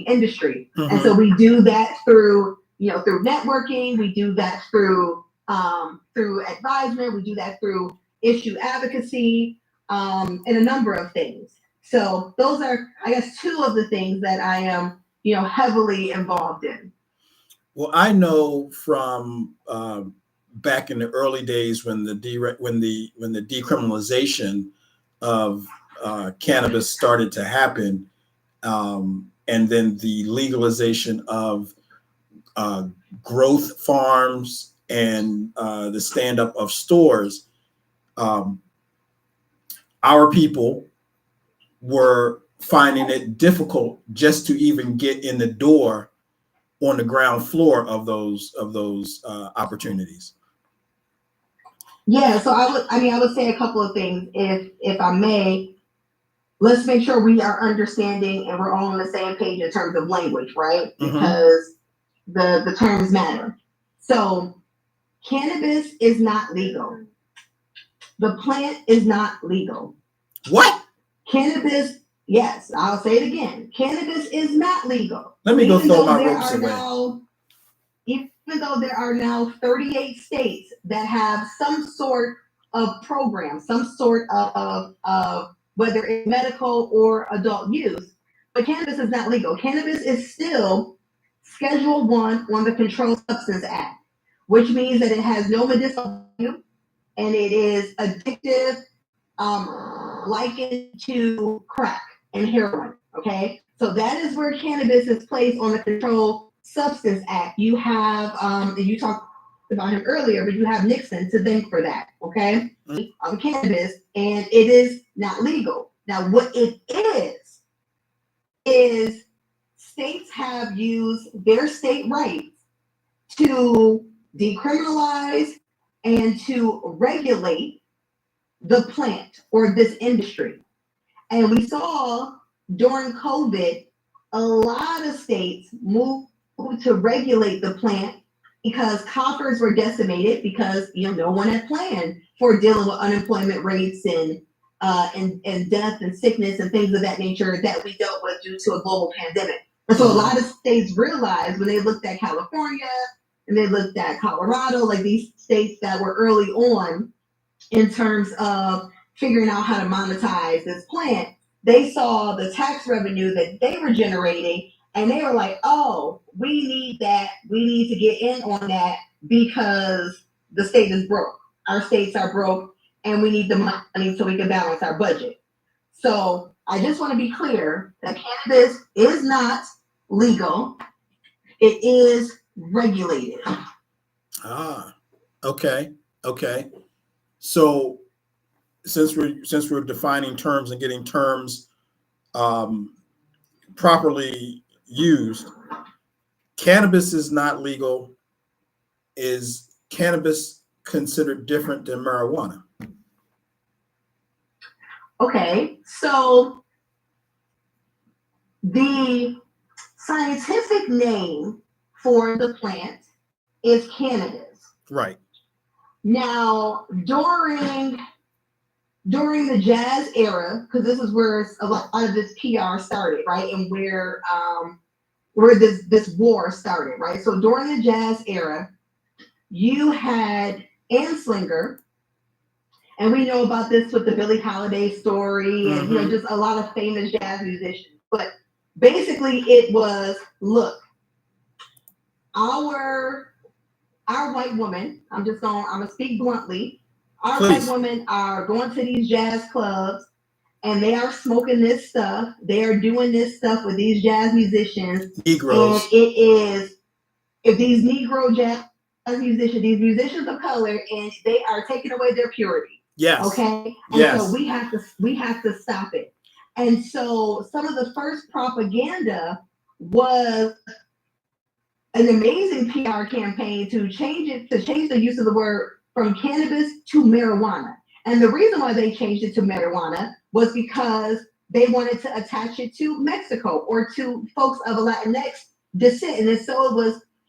industry. Mm-hmm. And so we do that through networking, we do that through advisement, we do that through issue advocacy, and a number of things. So those are, I guess, two of the things that I am, heavily involved in. Well, I know from back in the early days when the decriminalization of cannabis started to happen, and then the legalization of growth farms and the stand-up of stores, our people were finding it difficult just to even get in the door on the ground floor of those opportunities. Yeah, so I would say a couple of things, if I may. Let's make sure we are understanding and we're all on the same page in terms of language, right? Mm-hmm. Because the terms matter. So cannabis is not legal. The plant is not legal. What? Cannabis Yes, I'll say it again. Cannabis is not legal. Let me go Even throw though my there ropes are away. now, even though there are now 38 states that have some sort of program, some sort of whether it's medical or adult use, but cannabis is not legal. Cannabis is still Schedule 1 on the Controlled Substance Act, which means that it has no medicinal value and it is addictive, likened to crack and heroin. Okay, so that is where cannabis is placed on the Controlled Substance Act. You have, you talked about him earlier, but you have Nixon to thank for that. Okay, cannabis, and it is not legal. Now, what it is states have used their state rights to decriminalize and to regulate the plant or this industry. And we saw during COVID, a lot of states moved to regulate the plant because coffers were decimated because no one had planned for dealing with unemployment rates and death and sickness and things of that nature that we dealt with due to a global pandemic. And so a lot of states realized when they looked at California and they looked at Colorado, like these states that were early on in terms of figuring out how to monetize this plant, they saw the tax revenue that they were generating and they were like, oh, we need that. We need to get in on that because the state is broke. Our states are broke and we need the money so we can balance our budget. So I just want to be clear that cannabis is not legal. It is regulated. Okay. So since we're defining terms and getting terms properly used, cannabis is not legal. Is cannabis considered different than marijuana? Okay, so the scientific name for the plant is cannabis. Right. Now, during the jazz era, because this is where a lot of this PR started, right, and where this war started, right. So during the jazz era, you had Anslinger, and we know about this with the Billie Holiday story, and just a lot of famous jazz musicians. But basically, it was, look, our white women, I'm gonna speak bluntly. Our white women are going to these jazz clubs and they are smoking this stuff. They are doing this stuff with these jazz musicians. Negroes. And it is, if these Negro jazz musicians, these musicians of color, and they are taking away their purity. Yes. Okay. And so we have to stop it. And so some of the first propaganda was an amazing PR campaign to change the use of the word from cannabis to marijuana. And the reason why they changed it to marijuana was because they wanted to attach it to Mexico or to folks of a Latinx descent. And so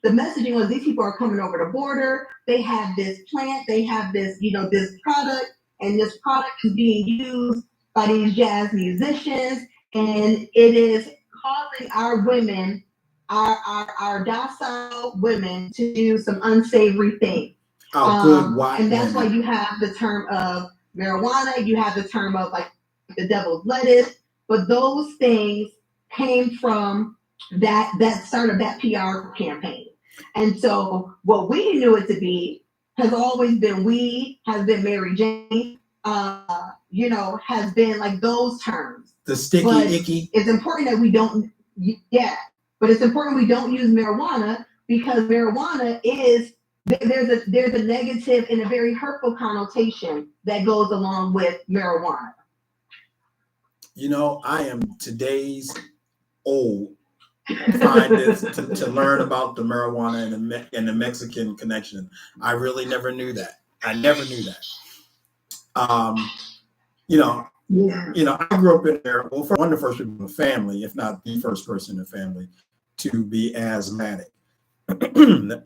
the messaging was these people are coming over the border. They have this plant, they have this, this product, and this product is being used by these jazz musicians. And it is causing our women, our docile women, to do some unsavory things. Good white and that's women. why you have the term of marijuana, you have the term of like the devil's lettuce, but those things came from that start of that PR campaign. And so what we knew it to be has always been weed, has been Mary Jane, has been like those terms. The sticky but icky. It's important that we don't, but it's important we don't use marijuana because marijuana is, there's a negative and a very hurtful connotation that goes along with marijuana. I am today's old find this to learn about the marijuana and the Mexican connection. I really never knew that. I never knew that. I grew up in there. Well, one of the first people in the family, if not the first person in the family, to be asthmatic.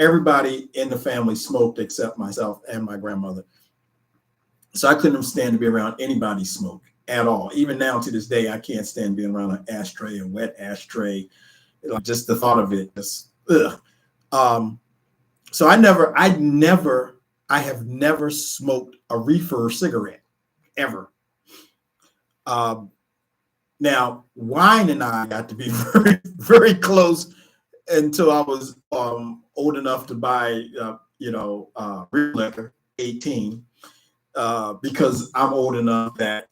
Everybody in the family smoked except myself and my grandmother. So I couldn't stand to be around anybody's smoke. at all. Even now to this day, I can't stand being around an ashtray, a wet ashtray. Like just the thought of it, just ugh. So I have never smoked a reefer cigarette ever. Now wine and I got to be very, very close until I was old enough to buy, real liquor, 18, because I'm old enough that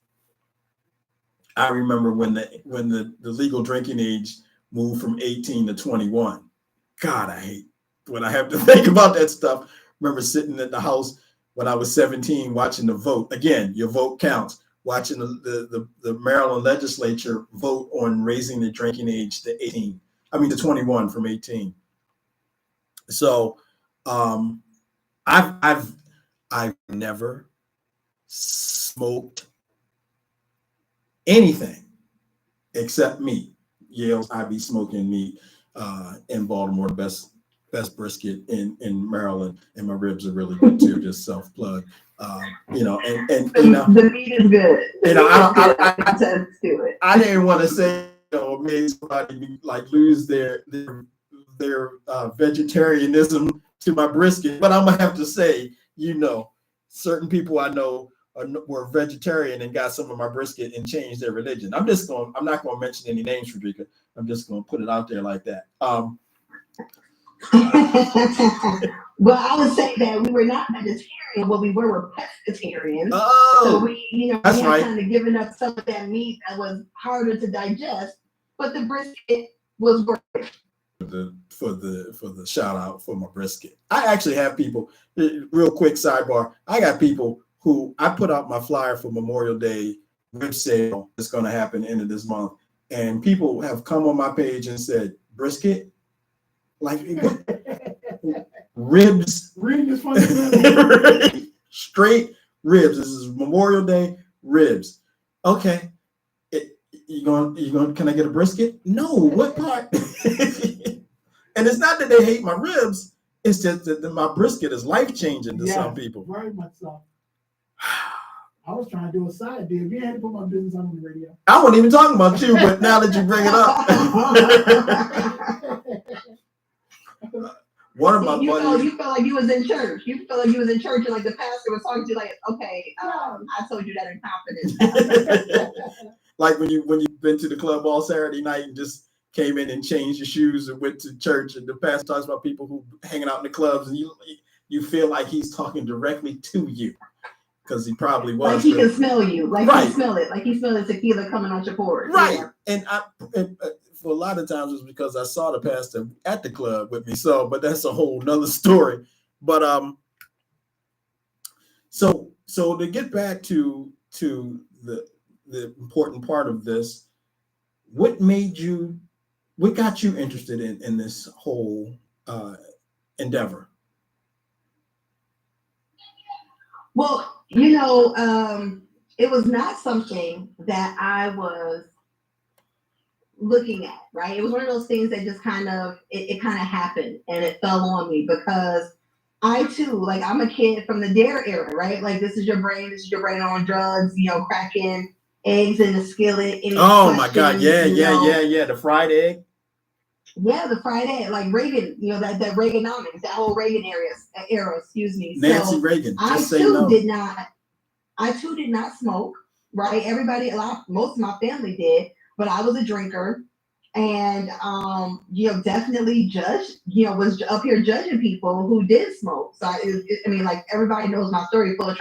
I remember when the legal drinking age moved from 18 to 21. God, I hate when I have to think about that stuff. Remember sitting at the house when I was 17 watching the vote. Again, your vote counts. Watching the Maryland legislature vote on raising the drinking age to 21 from 18. So I've never smoked anything except meat. Yale's I be smoking meat in Baltimore, the best brisket in Maryland, and my ribs are really good too. Just self plug, and the meat is good. I didn't want to say made somebody like lose their vegetarianism to my brisket, but I'm gonna have to say, certain people I know were vegetarian and got some of my brisket and changed their religion. I'm not going to mention any names, Frederika. I'm just going to put it out there like that. Well, I would say that we were not vegetarian. What we were pescatarians. Oh, so we that's had right. kind of given up some of that meat that was harder to digest, but the brisket was worth it. For the shout out for my brisket. I actually have people, real quick sidebar. I got people who I put out my flyer for Memorial Day rib sale that's going to happen end of this month, and people have come on my page and said, brisket, like ribs, straight ribs. This is Memorial Day ribs. Okay, you going? Can I get a brisket? No. What part? And it's not that they hate my ribs. It's just that my brisket is life changing to some people. Very much so. I was trying to do a side deal. You had to put my business on the radio. I wasn't even talking about you, but now that you bring it up. One of my buddies. You felt like you was in church. You felt like you was in church and like the pastor was talking to you like, okay, I told you that in confidence. Like when you've been to the club all Saturday night and just came in and changed your shoes and went to church, and the pastor talks about people who hanging out in the clubs, and you feel like he's talking directly to you because he probably was. Like he can smell you. Like right. He smell it. Like he smell the tequila coming out your pores. Right. Yeah. And for a lot of times it's because I saw the pastor at the club with me. So, but that's a whole nother story. But so to get back to the important part of this, what got you interested in this whole endeavor? Well, it was not something that I was looking at, right? It was one of those things that just kind of happened and it fell on me because I too, like I'm a kid from the dare era, right? Like this is your brain on drugs, cracking eggs in the skillet. Oh my God, yeah, the fried egg. Yeah, the fried egg, like Reagan, that Reaganomics, that whole Reagan era, excuse me. Nancy Reagan. I too did not smoke, right? Most of my family did, but I was a drinker and, definitely was up here judging people who did smoke. So like everybody knows my story full of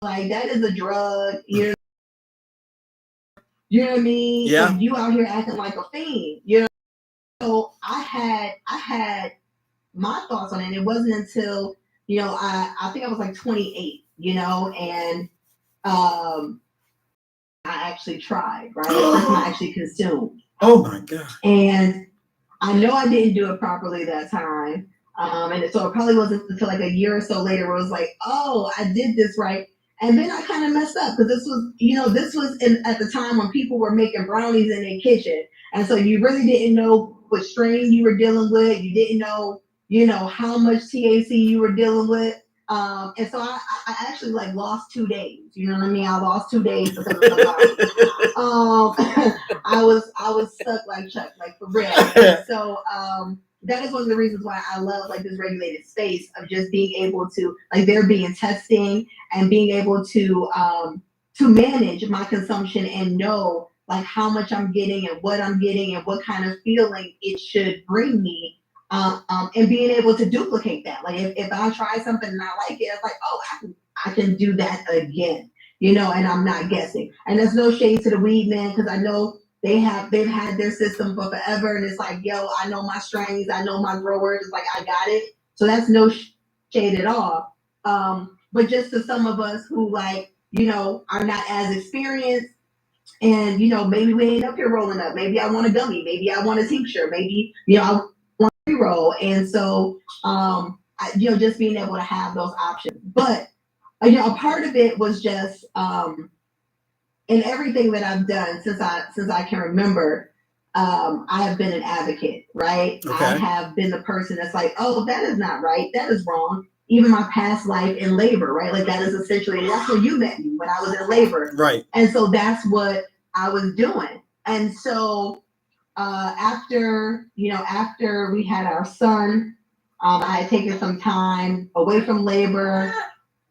like that is a drug, You know what I mean? Yeah. And you out here acting like a fiend, So I had my thoughts on it. It wasn't until, I think I was like 28, and I actually tried, right? I actually consumed. Oh my God. And I know I didn't do it properly that time. And so it probably wasn't until like a year or so later where it was like, oh, I did this right. And then I kind of messed up because this was at the time when people were making brownies in their kitchen. And so you really didn't know what strain you were dealing with. You didn't know, how much THC you were dealing with. And so I actually like lost 2 days. You know what I mean? I lost 2 days because of the virus. I was stuck like Chuck, like for real. And so that is one of the reasons why I love like this regulated space of just being able to like there being testing and being able to manage my consumption and know like how much I'm getting and what I'm getting and what kind of feeling it should bring me. And being able to duplicate that. Like if I try something and I like it, it's like, oh, I can do that again, you know, and I'm not guessing. And there's no shade to the weed man, because I know they've had their system for forever. And it's like, yo, I know my strains, I know my growers, like I got it. So that's no shade at all. But just to some of us who like, you know, are not as experienced, and you know, maybe we ain't up here rolling up. Maybe I want a gummy. Maybe I want a tincture. Maybe, you know, I want a pre-roll. And so, you know, just being able to have those options. But, you know, a part of it was just, in everything that I've done since I can remember, I have been an advocate, right? Okay. I have been the person that's like, oh, that is not right. That is wrong. Even my past life in labor, right? Like that is essentially, that's where you met me, when I was in labor. Right. And so that's what I was doing. And so after we had our son, I had taken some time away from labor,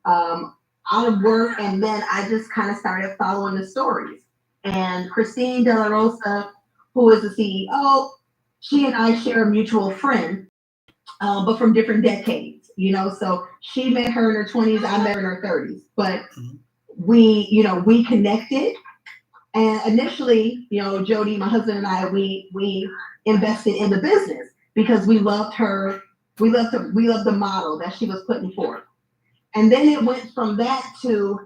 out of work, and then I just kind of started following the stories. And Christine De La Rosa, who is the CEO, she and I share a mutual friend, but from different decades, you know. So she met her in her 20s, I met her in her 30s, but we connected. And initially, you know, Jody, my husband, and I, we invested in the business because we loved her. We loved the model that she was putting forth. And then it went from that to,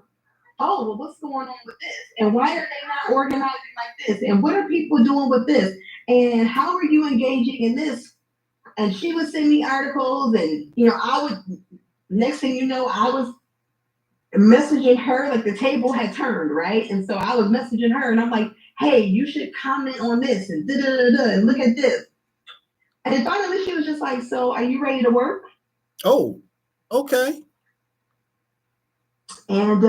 oh, well, what's going on with this? And why are they not organizing like this? And what are people doing with this? And how are you engaging in this? And she would send me articles, and you know, next thing you know, I was messaging her, like the table had turned, right? And so I was messaging her, and I'm like, hey, you should comment on this, and and look at this. And then finally she was just like, so are you ready to work? Oh, okay. And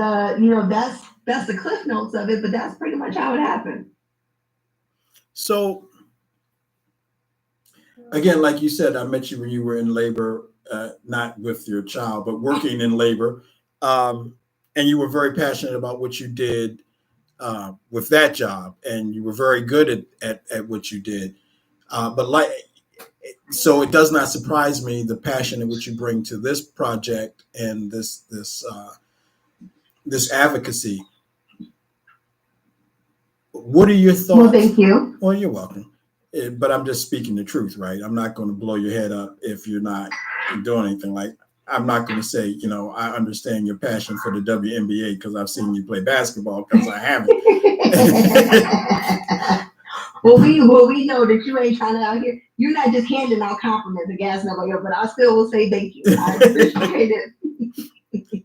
you know, that's the cliff notes of it, but that's pretty much how it happened. So again, like you said, I met you when you were in labor, not with your child, but working in labor. And you were very passionate about what you did with that job, and you were very good at what you did. So it does not surprise me the passion in which you bring to this project and this advocacy. What are your thoughts? Well, thank you. Well, you're welcome. But I'm just speaking the truth, right? I'm not going to blow your head up if you're not doing anything. Like, I'm not going to say, you know, I understand your passion for the WNBA because I've seen you play basketball, because I haven't. Well, we know that you ain't trying to out here. You're not just handing out compliments and gas nobody up, but I still will say thank you. I appreciate it.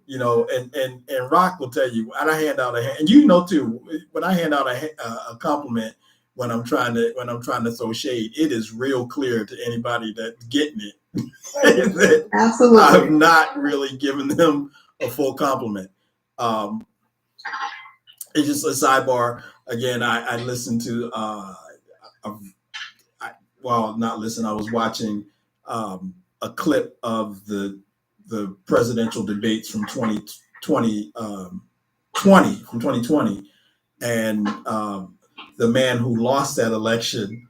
You know, and Rock will tell you, when I hand out and you know too, when I hand out a compliment, when I'm trying to throw shade, it is real clear to anybody that's getting it. That Absolutely. I've not really given them a full compliment. It's just a sidebar. Again, I listened to not listen. I was watching a clip of the presidential debates from 2020, and the man who lost that election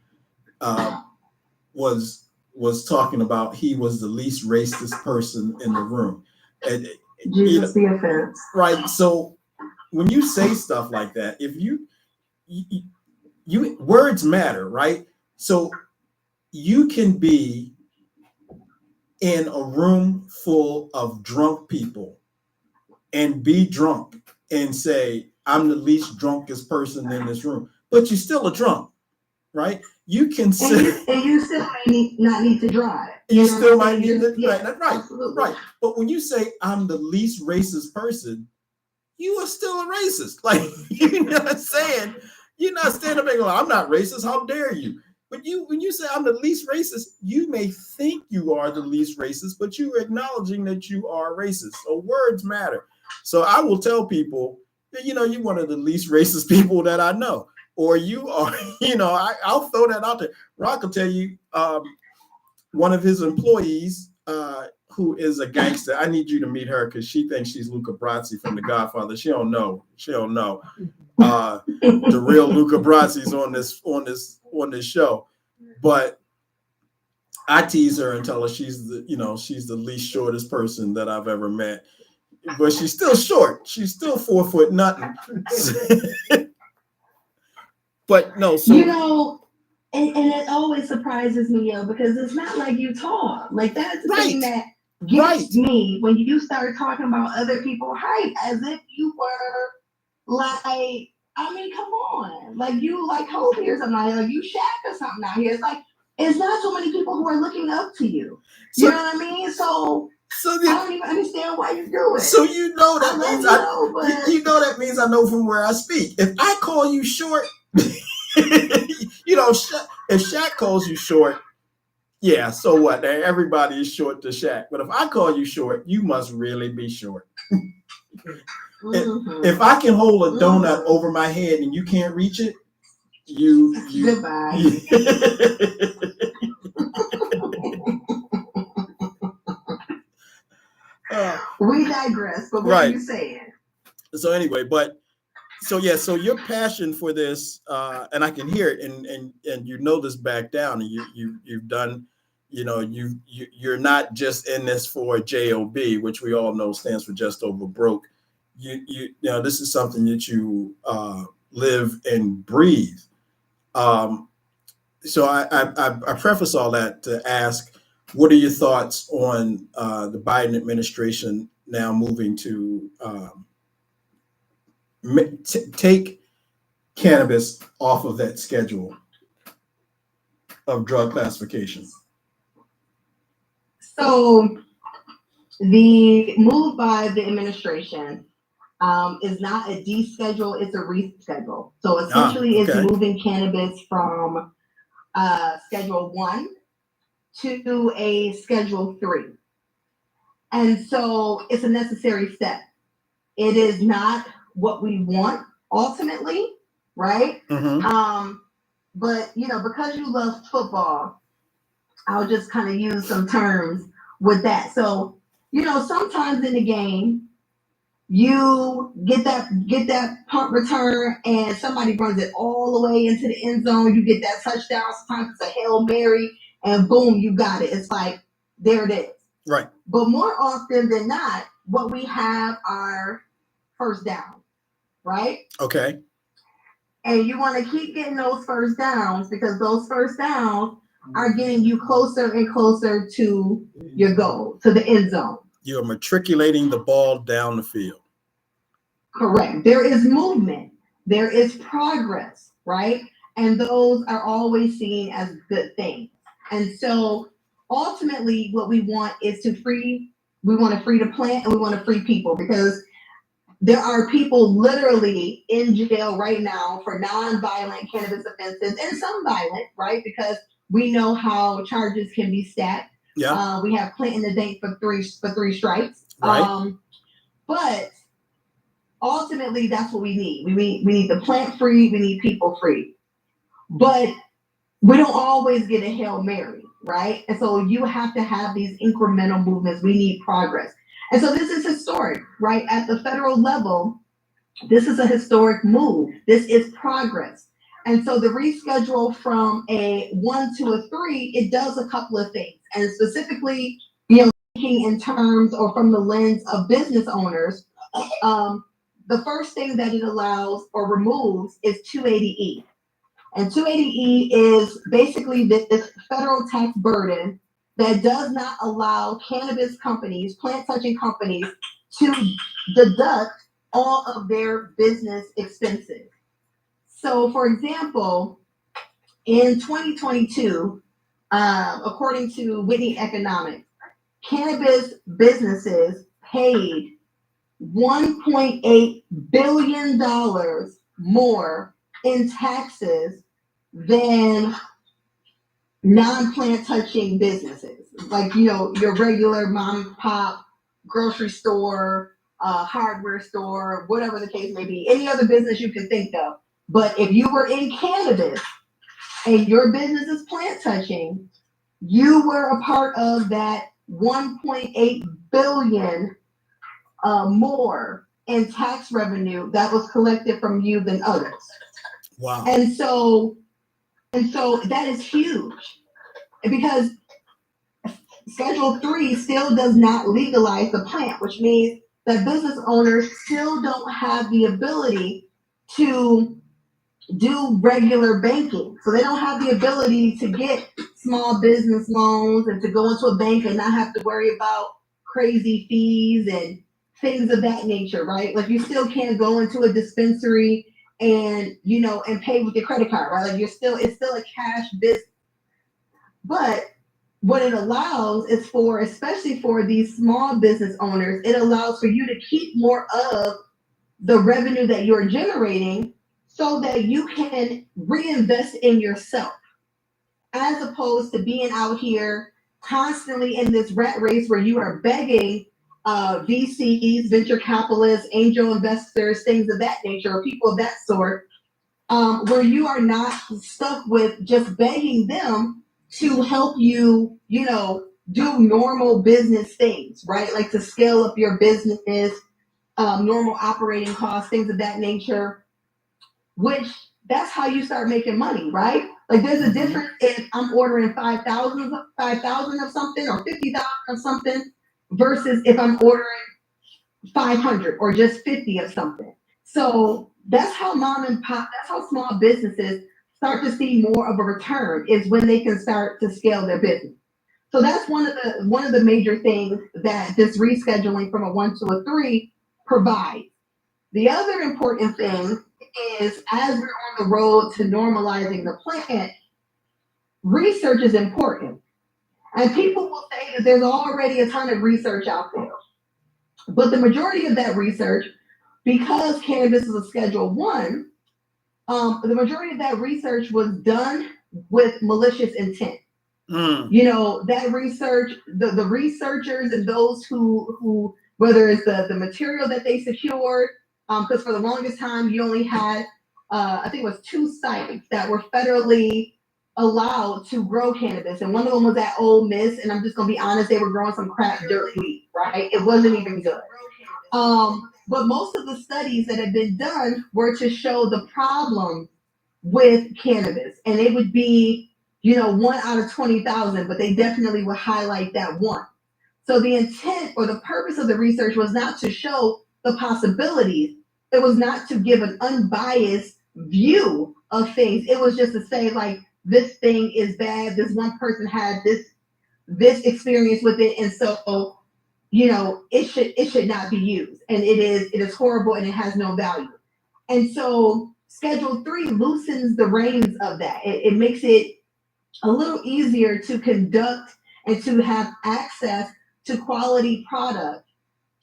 was talking about he was the least racist person in the room. And, Jesus the offense. Right. So when you say stuff like that, if you words matter, right? So you can be in a room full of drunk people and be drunk and say, I'm the least drunkest person in this room, but you're still a drunk, right? You can and you still might not need to drive. You still might need to, right. Absolutely. But when you say I'm the least racist person, you are still a racist. Like, you know what I'm saying? You're not standing up and going, I'm not racist. How dare you? But when you say I'm the least racist, you may think you are the least racist, but you're acknowledging that you are racist. So words matter. So I will tell people that, you're one of the least racist people that I know, or you are, I'll throw that out there. Rock will tell you, one of his employees, who is a gangster. I need you to meet her because she thinks she's Luca Brasi from The Godfather. She don't know. The real Luca Brasi's on this show. But I tease her and tell her she's the least shortest person that I've ever met. But she's still short. She's still 4 foot nothing. But no, so and it always surprises me, because it's not like you talk. Like that's the thing that gets me when you start talking about other people's height as if you were like, I mean, come on, like you like Kobe or something, like you Shaq or something out here. It's like it's not so many people who are looking up to you. You know what I mean? So I don't even understand why you do it. So that means that means I know from where I speak. If I call you short, if Shaq calls you short, yeah, so what? Everybody is short to Shaq. But if I call you short, you must really be short. If I can hold a donut over my head and you can't reach it, you goodbye. We digress, but what are you saying? So anyway, so your passion for this, and I can hear it, and this back down, and you've done, you're not just in this for JOB, which we all know stands for just over broke. This is something that you live and breathe. So I preface all that to ask, what are your thoughts on the Biden administration now moving to take cannabis off of that schedule of drug classification? So the move by the administration is not a deschedule, it's a reschedule. So essentially it's moving cannabis from Schedule 1 to a Schedule 3. And so it's a necessary step. It is not what we want ultimately, right? Mm-hmm. But because you love football, I'll just kind of use some terms with that. So, sometimes in the game, you get that punt return and somebody runs it all the way into the end zone. You get that touchdown. Sometimes it's a Hail Mary and boom, you got it. It's like, there it is. Right. But more often than not, what we have are first downs, right? Okay. And you want to keep getting those first downs because those first downs are getting you closer and closer to your goal, to the end zone. You're matriculating the ball down the field. Correct. There is movement. There is progress, right? And those are always seen as good things. And so ultimately what we want is to free the plant and we want to free people because there are people literally in jail right now for non-violent cannabis offenses and some violent, right? Because we know how charges can be stacked. Yeah. We have plant in the date for three strikes. Right. But ultimately, that's what we need. We need the plant free. We need people free. But we don't always get a Hail Mary, right? And so you have to have these incremental movements. We need progress. And so this is historic, right? At the federal level, this is a historic move. This is progress. And so the reschedule from a 1 to a 3, it does a couple of things. And specifically, thinking in terms or from the lens of business owners, the first thing that it allows or removes is 280E. And 280E is basically this federal tax burden that does not allow cannabis companies, plant-touching companies, to deduct all of their business expenses. So, for example, in 2022, according to Whitney Economics, cannabis businesses paid $1.8 billion more in taxes than non-plant touching businesses, like, your regular mom and pop grocery store, hardware store, whatever the case may be, any other business you can think of. But if you were in cannabis and your business is plant touching, you were a part of that 1.8 billion more in tax revenue that was collected from you than others. Wow. And so that is huge, because Schedule 3 still does not legalize the plant, which means that business owners still don't have the ability to do regular banking. So they don't have the ability to get small business loans and to go into a bank and not have to worry about crazy fees and things of that nature, right? Like, you still can't go into a dispensary and, and pay with your credit card, right? Like, it's still a cash business. But what it allows is for, especially for these small business owners, it allows for you to keep more of the revenue that you're generating so that you can reinvest in yourself, as opposed to being out here constantly in this rat race where you are begging VCs, venture capitalists, angel investors, things of that nature, or people of that sort, where you are not stuck with just begging them to help you, do normal business things, right? Like to scale up your businesses, normal operating costs, things of that nature, which that's how you start making money, right? Like, there's a difference if I'm ordering 5,000 of something or 50,000 of something versus if I'm ordering 500 or just 50 of something. So that's how mom and pop, that's how small businesses start to see more of a return, is when they can start to scale their business. So that's one of the major things that this rescheduling from a 1 to a 3 provides. The other important thing is, as we're on the road to normalizing the plant, research is important. And people will say that there's already a ton of research out there. But the majority of that research, because cannabis is a Schedule 1, the majority of that research was done with malicious intent. That research, the researchers and those who whether it's the material that they secured, because for the longest time you only had, I think it was 2 sites that were federally allowed to grow cannabis, and one of them was at Ole Miss, and I'm just gonna be honest, they were growing some crap dirt weed, right? It wasn't even good. But most of the studies that had been done were to show the problem with cannabis, and it would be, 1 out of 20,000, but they definitely would highlight that one. So the intent or the purpose of the research was not to show the possibilities. It was not to give an unbiased view of things. It was just to say, like, this thing is bad. This one person had this experience with it, and so, it should not be used, and it is horrible, and it has no value. And so Schedule 3 loosens the reins of that. It makes it a little easier to conduct and to have access to quality product,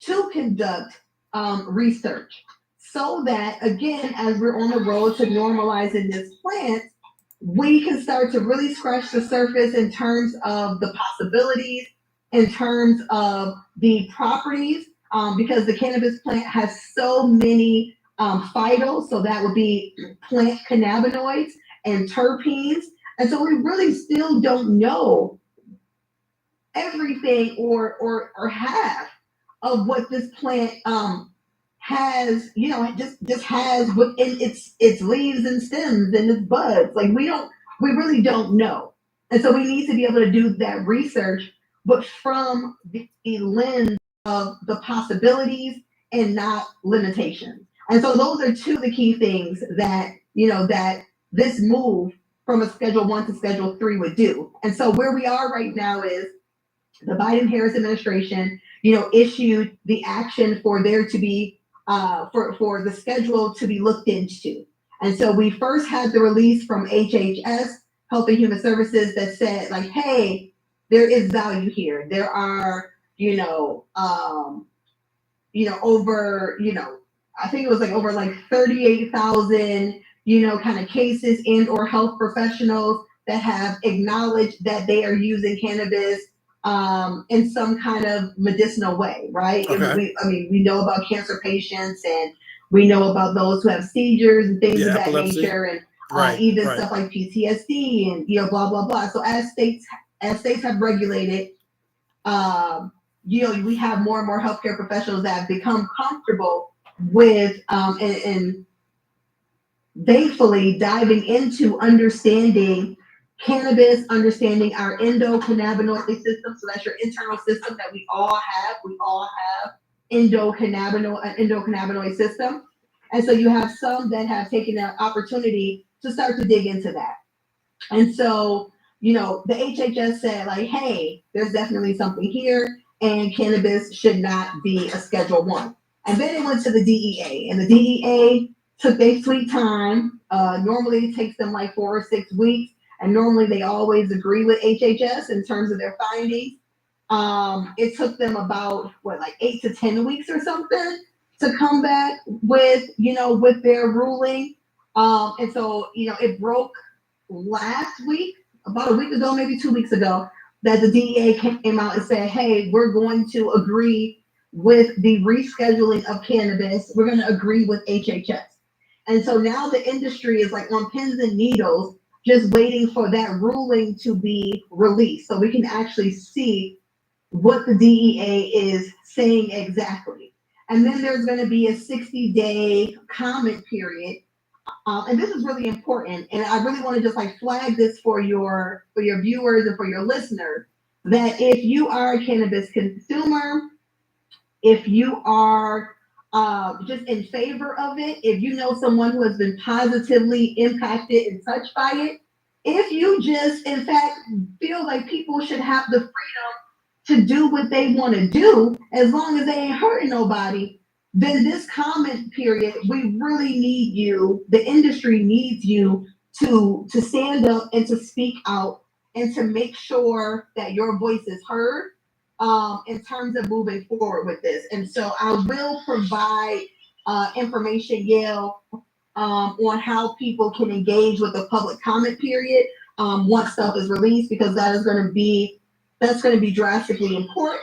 to conduct research, so that, again, as we're on the road to normalizing this plant, we can start to really scratch the surface in terms of the possibilities, in terms of the properties, because the cannabis plant has so many phytos, so that would be plant cannabinoids and terpenes. And so we really still don't know everything or half of what this plant has, just has within its leaves and stems and its buds. Like, we really don't know. And so we need to be able to do that research, but from the lens of the possibilities and not limitations. And so those are 2 of the key things that, that this move from a Schedule 1 to Schedule 3 would do. And so where we are right now is the Biden-Harris administration, issued the action for there to be, for the schedule to be looked into. And so we first had the release from HHS, Health and Human Services, that said, like, hey, there is value here. There are, over, I think it was like over like 38,000, kind of cases and or health professionals that have acknowledged that they are using cannabis in some kind of medicinal way, right? Okay. We know about cancer patients, and we know about those who have seizures and things Yeah, of that epilepsy. nature, and Right. even Right. stuff like PTSD and blah blah blah. So as states have regulated, we have more and more healthcare professionals that have become comfortable with and thankfully diving into understanding cannabis, understanding our endocannabinoid system. So that's your internal system that we all have. We all have an endocannabinoid system. And so you have some that have taken the opportunity to start to dig into that. And so, the HHS said, like, hey, there's definitely something here, and cannabis should not be a Schedule 1. And then it went to the DEA, and the DEA took their sweet time. Normally it takes them like 4 or 6 weeks, and normally they always agree with HHS in terms of their findings. It took them about, 8 to 10 weeks or something to come back with their ruling. And so, it broke last week, about a week ago, maybe 2 weeks ago, that the DEA came out and said, hey, we're going to agree with the rescheduling of cannabis. We're going to agree with HHS. And so now the industry is like on pins and needles, just waiting for that ruling to be released so we can actually see what the DEA is saying exactly. And then there's going to be a 60-day comment period. And this is really important, and I really want to just flag this for your viewers and for your listeners, that if you are a cannabis consumer, if you are just in favor of it, if you know someone who has been positively impacted and touched by it, if you just in fact feel like people should have the freedom to do what they want to do as long as they ain't hurting nobody, then this comment period, we really need you, the industry needs you to stand up and to speak out and to make sure that your voice is heard in terms of moving forward with this. And so I will provide information, Yale, on how people can engage with the public comment period once stuff is released, because that's going to be drastically important.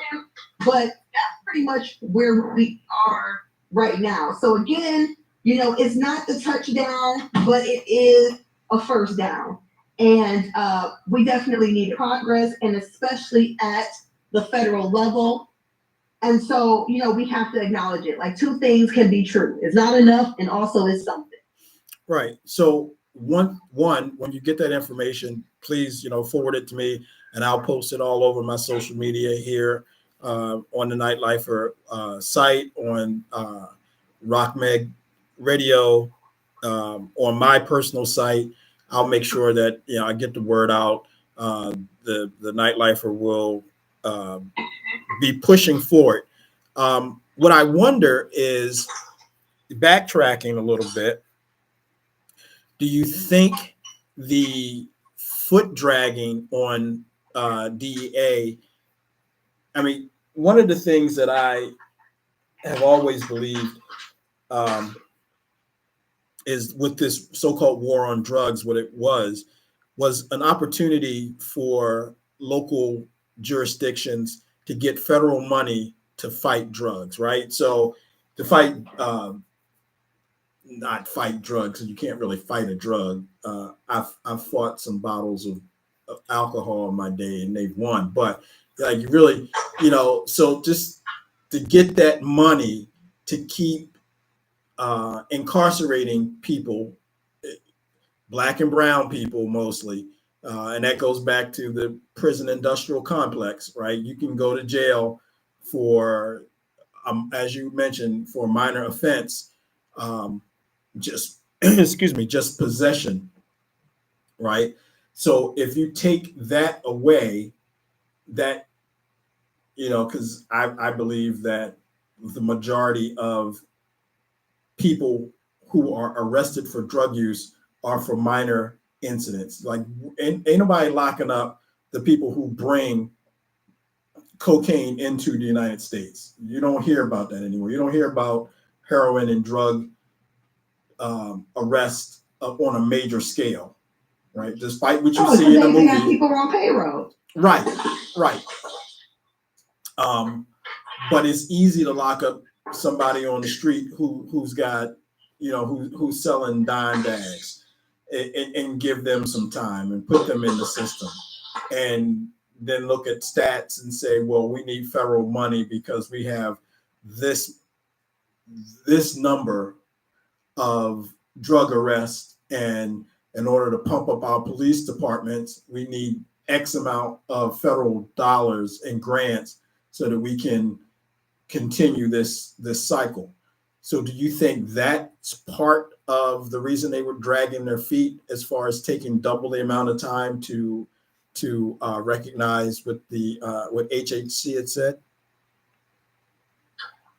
But that's pretty much where we are right now. So again, it's not the touchdown, but it is a first down. And we definitely need progress, and especially at the federal level. And so, we have to acknowledge it. Like, two things can be true. It's not enough, and also it's something. Right. So one, when you get that information, please, forward it to me, and I'll post it all over my social media here on the Nitelifer site, on RockMeg Radio, on my personal site. I'll make sure that I get the word out. The Nitelifer will be pushing for it. What I wonder is, backtracking a little bit, do you think the foot dragging on DEA? I mean, one of the things that I have always believed is, with this so-called war on drugs, what it was an opportunity for local jurisdictions to get federal money to fight drugs, right? So to fight, not fight drugs, you can't really fight a drug. I've fought some bottles of alcohol in my day, and they've won. But like, you really, so just to get that money to keep incarcerating people, Black and brown people mostly, and that goes back to the prison industrial complex, right? You can go to jail for, as you mentioned, for a minor offense, just just possession, right? So if you take that away, that because I believe that the majority of people who are arrested for drug use are for minor incidents. Like, ain't nobody locking up the people who bring cocaine into the United States. You don't hear about that anymore. You don't hear about heroin and drug arrests on a major scale, right? Despite what you Oh, see in the they got movie. people on payroll. Right. But it's easy to lock up somebody on the street who's got, who's selling dime bags and give them some time and put them in the system. And then look at stats and say, well, we need federal money because we have this number of drug arrests, and in order to pump up our police departments, we need X amount of federal dollars and grants so that we can continue this cycle. So do you think that's part of the reason they were dragging their feet as far as taking double the amount of time to recognize what HHC had said?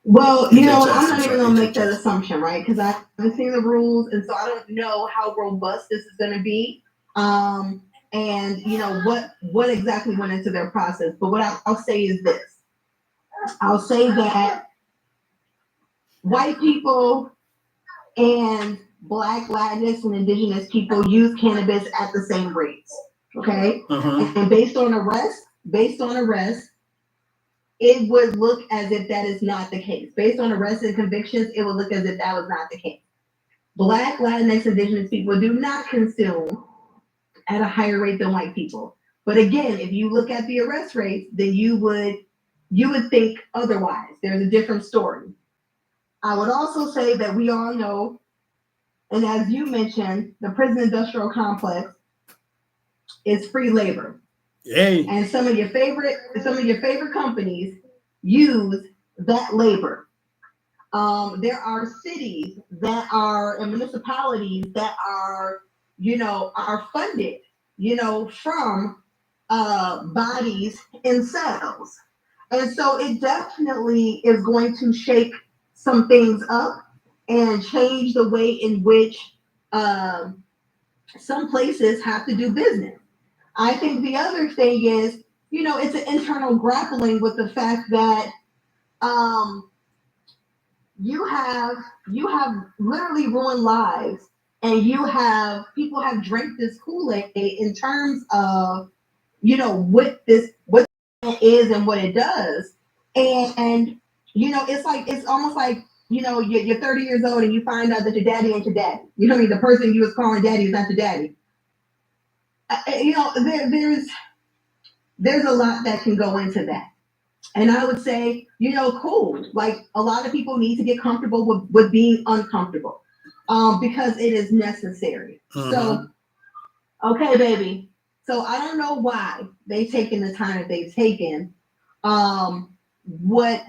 Well, I'm not even going to make HHS. that assumption, right? Because I haven't seen the rules, and so I don't know how robust this is going to be, and what exactly went into their process. But what I'll say is this: I'll say that white people and Black, Latinx, and Indigenous people use cannabis at the same rates. Okay, and based on arrest, it would look as if that is not the case. Based on arrests and convictions, it would look as if that was not the case. Black, Latinx, Indigenous people do not consume at a higher rate than white people. But again, if you look at the arrest rates, then you would think otherwise. There's a different story. I would also say that we all know, and as you mentioned, the prison industrial complex is free labor. Yay. And some of your favorite companies use that labor. There are cities and municipalities that are funded, from bodies in cells. And so it definitely is going to shake some things up and change the way in which some places have to do business. I think the other thing is, it's an internal grappling with the fact that you have literally ruined lives, and people have drank this Kool-Aid in terms of what is and what it does. And it's almost like you're 30 years old and you find out that your daddy ain't your daddy. You know what I mean? The person you was calling daddy is not your daddy. There's a lot that can go into that. And I would say, cool. Like, a lot of people need to get comfortable with being uncomfortable, because it is necessary. So, okay, baby. So I don't know why they've taken the time that they've taken. What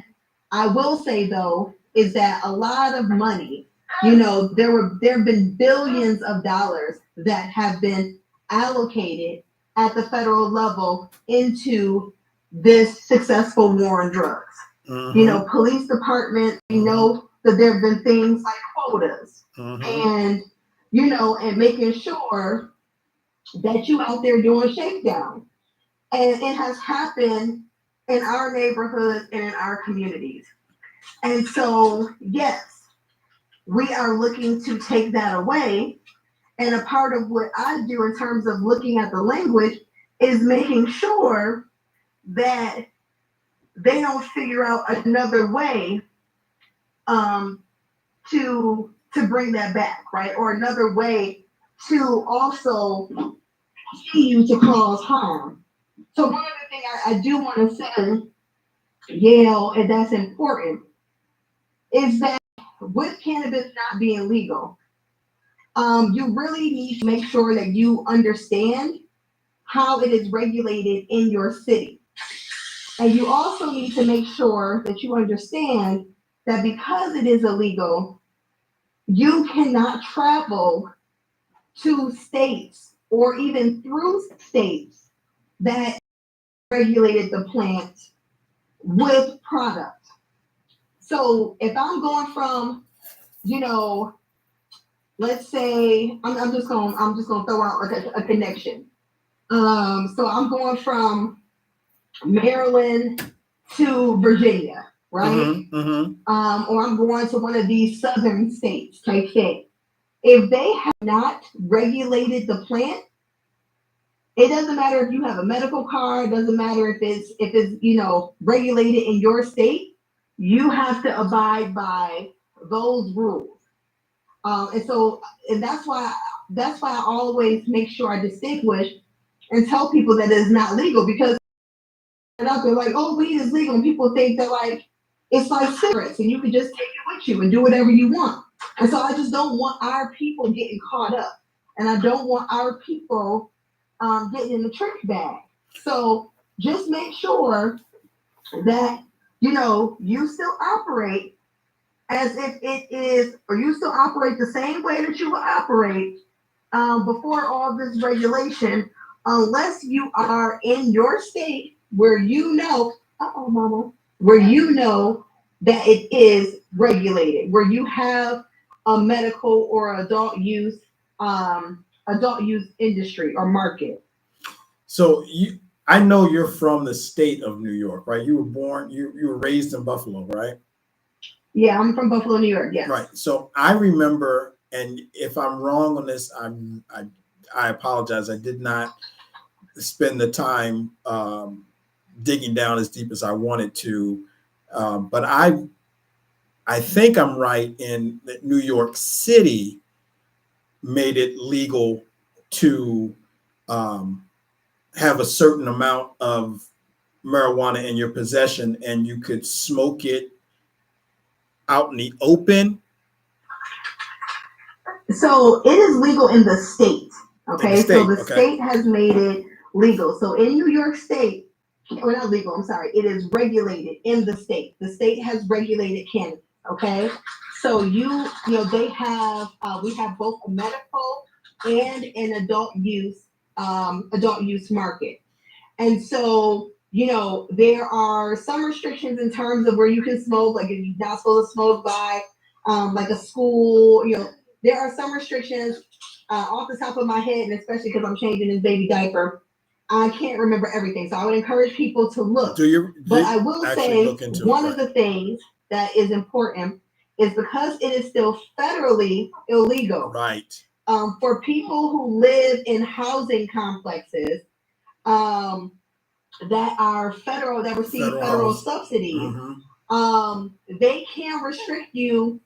I will say though is that a lot of money, there have been billions of dollars that have been allocated at the federal level into this successful war on drugs. Police department, that there have been things like quotas, and and making sure that you out there doing shakedown. And it has happened in our neighborhoods and in our communities. And so, yes, we are looking to take that away. And a part of what I do in terms of looking at the language is making sure that they don't figure out another way to bring that back, right? Or another way to also continue to cause harm. So one other thing I do want to say, Yale, and that's important, is that with cannabis not being legal, you really need to make sure that you understand how it is regulated in your city. And you also need to make sure that you understand that because it is illegal, you cannot travel to states or even through states that regulated the plant with product. So if I'm going from, let's say I'm just gonna throw out like a connection. So I'm going from Maryland to Virginia, right? Or I'm going to one of these southern states type thing. If they have not regulated the plant, It doesn't matter if you have a medical card. It doesn't matter if it's regulated in your state. You have to abide by those rules. And that's why I always make sure I distinguish and tell people that it's not legal, because out there like, oh, weed is legal, and people think that like it's like cigarettes and you can just take it with you and do whatever you want. And so I just don't want our people getting caught up, and I don't want our people getting in the trick bag. So just make sure that you still operate as if it is, or you still operate the same way that you would operate before all this regulation, unless you are in your state where mama, where that it is regulated, where you have a medical or adult use industry or market. So I know you're from the state of New York, right? You were raised in Buffalo, right? Yeah, I'm from Buffalo, New York. Yes. Right. So I remember, and if I'm wrong on this, I apologize. I did not spend the time digging down as deep as I wanted to, but I think I'm right in that New York City made it legal to have a certain amount of marijuana in your possession, and you could smoke it out in the open. So it is legal in the state. Okay. So the Okay. state has made it legal. So in New York State, or not legal, I'm sorry, it is regulated in the state. The state has regulated cannabis. Okay. So they have we have both a medical and an adult use market. And so, there are some restrictions in terms of where you can smoke, like if you're not supposed to smoke by like a school, there are some restrictions off the top of my head, and especially because I'm changing his baby diaper, I can't remember everything. So I would encourage people to look. But I will say one of the things that is important is because it is still federally illegal. Right. For people who live in housing complexes that are that receive federal subsidies, they can restrict you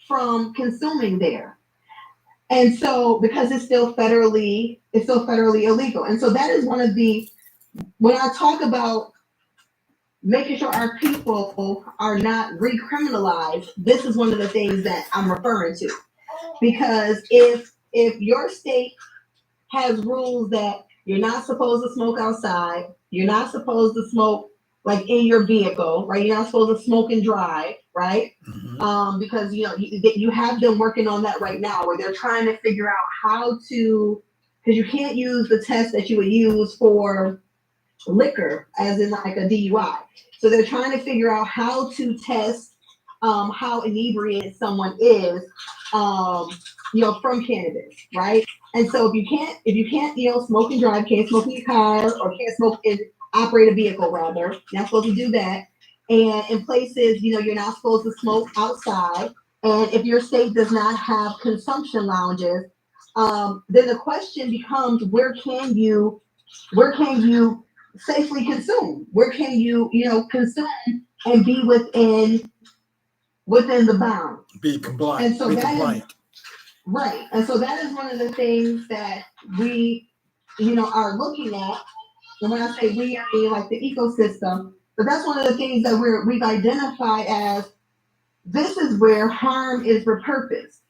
from consuming there. And so because it's still federally illegal. And so that is one of when I talk about making sure our people are not recriminalized, this is one of the things that I'm referring to. Because if your state has rules that you're not supposed to smoke outside, you're not supposed to smoke like in your vehicle, right? You're not supposed to smoke and drive, right? Because you have them working on that right now, where they're trying to figure out how to, because you can't use the test that you would use for liquor, as in like a DUI. So they're trying to figure out how to test how inebriated someone is, from cannabis, right? And so if you can't, smoke and drive, can't smoke in your car, or can't smoke and operate a vehicle, rather, you're not supposed to do that. And in places, you're not supposed to smoke outside. And if your state does not have consumption lounges, then the question becomes, where can you safely consume? Where can you, consume and be within the bounds? Be compliant. And so right. And so that is one of the things that we, are looking at. And when I say we, I mean like the ecosystem. But that's one of the things that we've identified as, this is where harm is repurposed.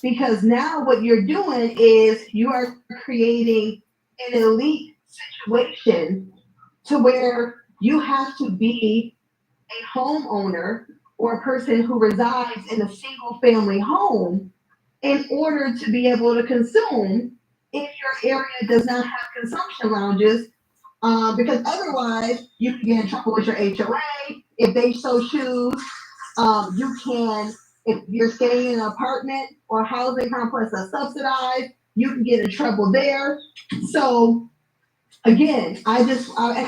Because now what you're doing is you are creating an elite situation to where you have to be a homeowner or a person who resides in a single family home in order to be able to consume if your area does not have consumption lounges, because otherwise you can get in trouble with your HOA if they so choose. You can, if you're staying in an apartment or housing complex that's subsidized, you can get in trouble there. So again, I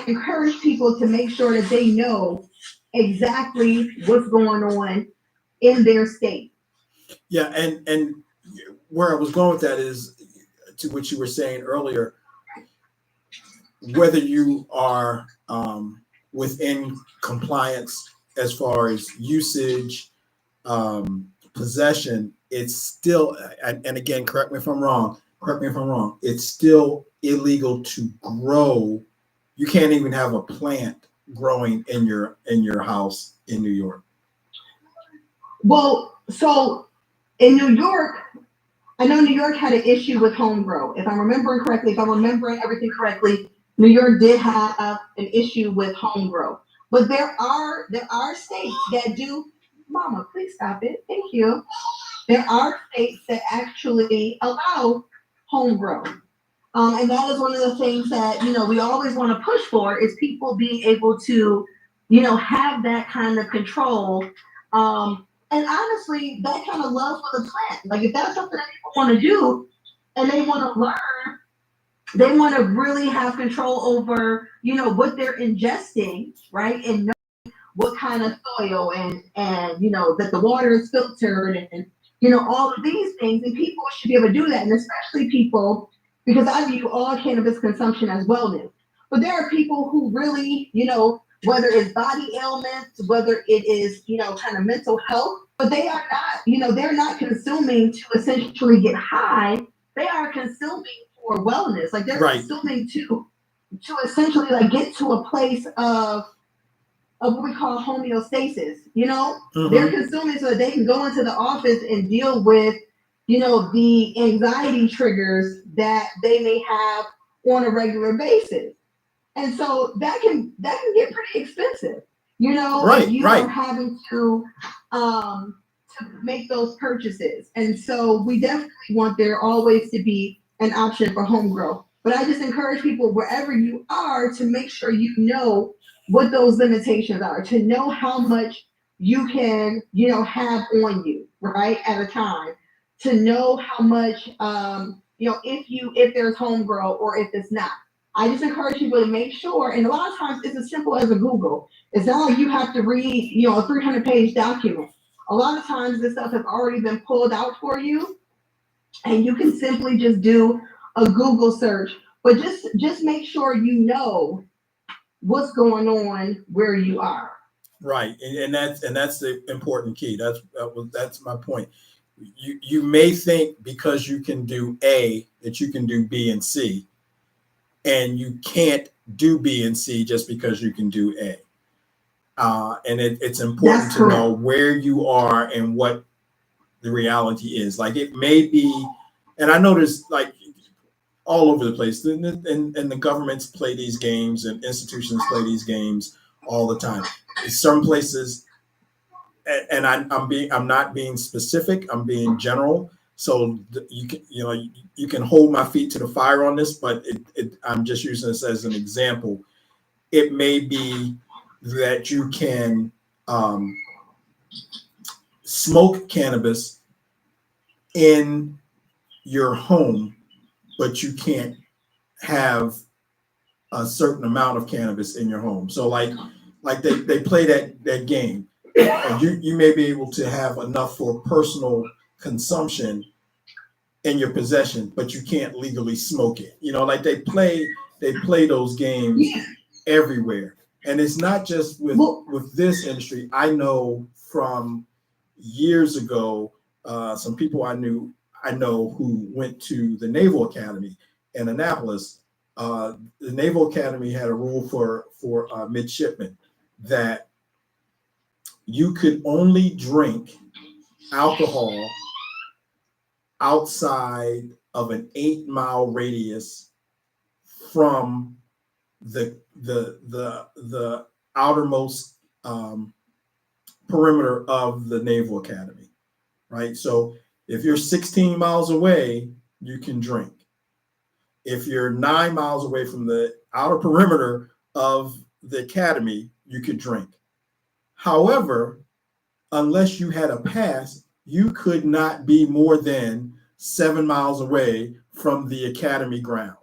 encourage people to make sure that they know exactly what's going on in their state. Yeah, and where I was going with that is to what you were saying earlier. whether you are within compliance as far as usage, possession, it's still, and again, correct me if I'm wrong, it's still illegal to grow. You can't even have a plant growing in your house in New York. Well, so in New York, I know New York had an issue with home grow. If I'm remembering correctly, if I'm remembering everything correctly, New York did have an issue with home grow. But there are states that do. Mama, please stop it. Thank you. There are states that actually allow home grow. And that is one of the things that, we always want to push for is people being able to, have that kind of control. And honestly, that kind of love for the plant. Like if that's something that people want to do and they want to learn, they want to really have control over, what they're ingesting, right? And know what kind of soil and that the water is filtered and, all of these things. And people should be able to do that. And especially people, because I view all cannabis consumption as wellness. But there are people who really, whether it's body ailments, whether it is, kind of mental health, but they are not, they're not consuming to essentially get high. They are consuming for wellness. Like they're consuming to essentially like get to a place of what we call homeostasis, they're consuming so that they can go into the office and deal with, the anxiety triggers that they may have on a regular basis. And so that can get pretty expensive, if you are having to make those purchases. And so we definitely want there always to be an option for home grow. But I just encourage people wherever you are to make sure you know what those limitations are, to know how much you can, have on you, right, at a time, to know how much, if there's home grow or if it's not. I just encourage people to make sure, and a lot of times it's as simple as a Google. It's not like you have to read, a 300-page document. A lot of times this stuff has already been pulled out for you, and you can simply just do a Google search. But just make sure you know what's going on where you are. Right, and that's the important key. That's my point. You may think because you can do A that you can do B and C, and you can't do B and C just because you can do A. And it's important to know where you are and what the reality is. Like it may be, and I notice like all over the place, and the governments play these games and institutions play these games all the time. In some places, and I'm not being specific, I'm being general. So you can hold my feet to the fire on this, but I'm just using this as an example. It may be that you can smoke cannabis in your home, but you can't have a certain amount of cannabis in your home. So like they play that game. You may be able to have enough for personal consumption in your possession, but you can't legally smoke it. Like they play those games everywhere. And it's not just with this industry. I know from years ago, some people I know who went to the Naval Academy in Annapolis. The Naval Academy had a rule for midshipmen that you could only drink alcohol outside of an 8-mile radius from the outermost perimeter of the Naval Academy, right? So if you're 16 miles away, you can drink. If you're 9 miles away from the outer perimeter of the academy, you could drink. However, unless you had a pass, you could not be more than 7 miles away from the academy grounds.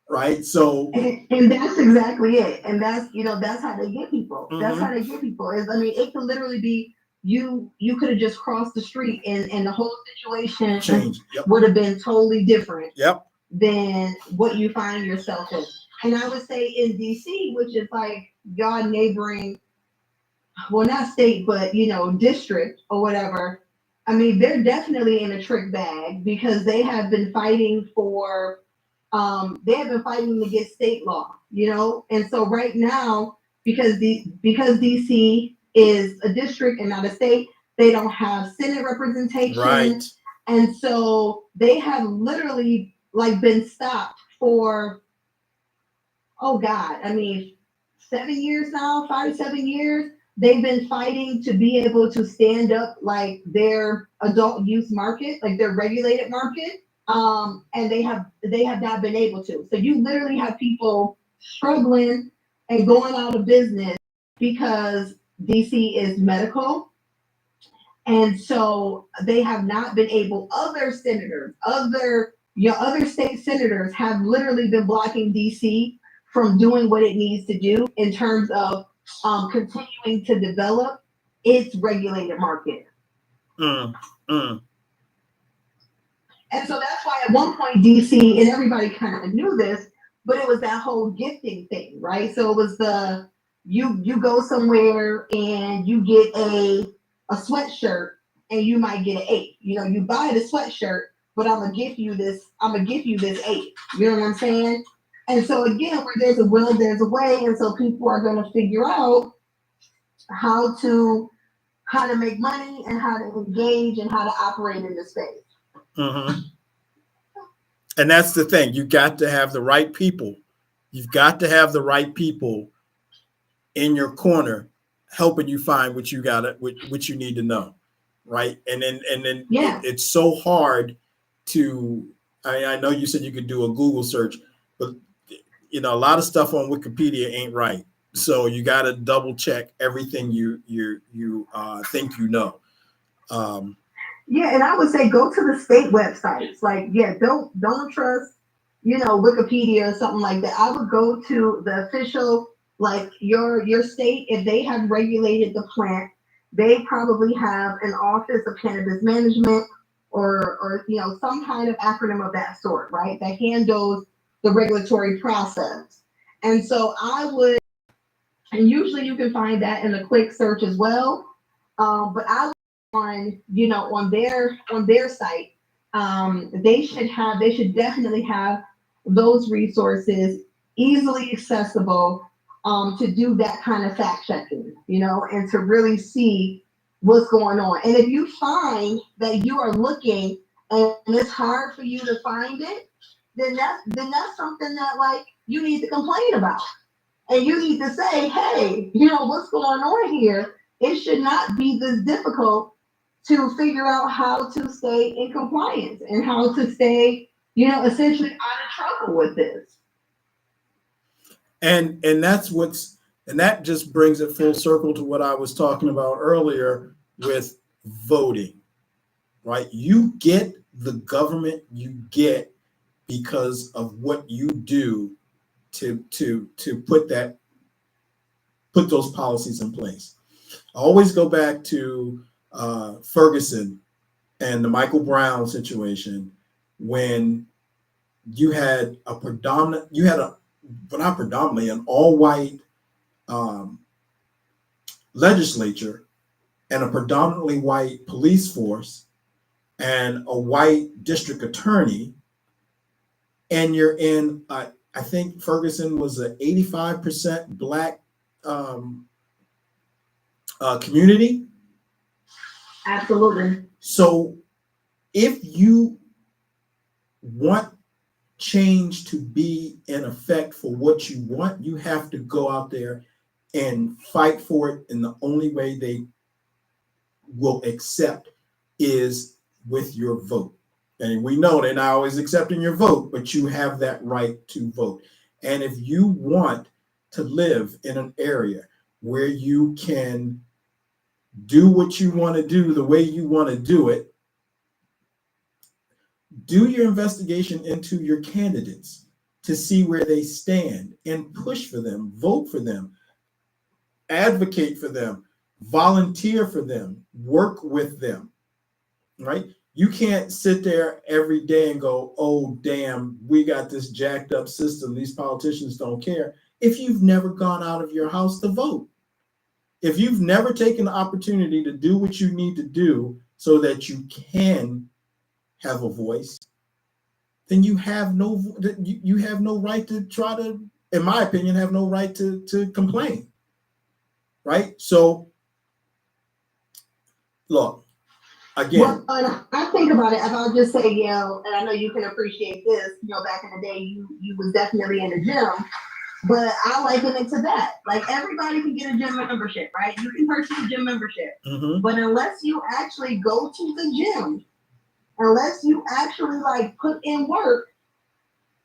Right. So and that's exactly it. And that's that's how they get people. That's how they get people. It could literally be you could have just crossed the street and the whole situation changed. would have been totally different. Yep. than what you find yourself in. And I would say in DC, which is like your neighboring, well, not state, but district or whatever. I mean, they're definitely in a trick bag because they have been fighting to get state law, and so right now, because DC is a district and not a state, they don't have Senate representation, Right. and so they have literally like been stopped for, oh God, I mean, 7 years now, 5 to 7 years. They've been fighting to be able to stand up like their adult use market, like their regulated market. And they have not been able to. So you literally have people struggling and going out of business because DC is medical. And so they have not been able, other state senators have literally been blocking DC from doing what it needs to do in terms of continuing to develop its regulated market. Mm, mm. And so that's why at one point DC, and everybody kind of knew this, but it was that whole gifting thing, right? So it was you go somewhere and you get a sweatshirt and you might get an 8. You buy the sweatshirt, but I'm gonna gift you this 8. You know what I'm saying? And so again, where there's a will, there's a way, and so people are gonna figure out how to make money and how to engage and how to operate in the space. Mm-hmm. And that's the thing. You got to have the right people. You've got to have the right people in your corner helping you find what you got, what you need to know, right? And then Yeah. it's so hard to. I know you said you could do a Google search, but a lot of stuff on Wikipedia ain't right. So you got to double check everything you think you know. Yeah, and I would say go to the state websites. Like, yeah, don't trust, Wikipedia or something like that. I would go to the official, like your state. If they have regulated the plant, they probably have an office of cannabis management or some kind of acronym of that sort, right? That handles the regulatory process. And so I would, and usually you can find that in a quick search as well. But I would on their site, they should definitely have those resources easily accessible to do that kind of fact checking, and to really see what's going on. And if you find that you are looking and it's hard for you to find it, then that's something that like you need to complain about. And you need to say, hey, what's going on here? It should not be this difficult to figure out how to stay in compliance and how to stay, essentially out of trouble with this. And that just brings it full circle to what I was talking about earlier with voting, right? You get the government you get because of what you do to put those policies in place. I always go back to Ferguson and the Michael Brown situation when you had not predominantly, an all-white legislature and a predominantly white police force and a white district attorney, and you're in, I think Ferguson was an 85% Black community. Absolutely. So if you want change to be in effect for what you want, you have to go out there and fight for it. And the only way they will accept is with your vote. And we know they're not always accepting your vote, but you have that right to vote. And if you want to live in an area where you can do what you want to do the way you want to do it, do your investigation into your candidates to see where they stand and push for them, vote for them, advocate for them, volunteer for them, work with them, right? You can't sit there every day and go, oh, damn, we got this jacked up system. These politicians don't care. If you've never gone out of your house to vote, if you've never taken the opportunity to do what you need to do so that you can have a voice, then you have no right to try to, in my opinion, have no right to complain. Right? So look, again. Well, and I think about it, and I'll just say, and I know you can appreciate this, back in the day, you was definitely in the gym, but I liken it to that. Like, everybody can get a gym membership, right? You can purchase a gym membership, but unless you actually go to the gym, unless you actually like put in work,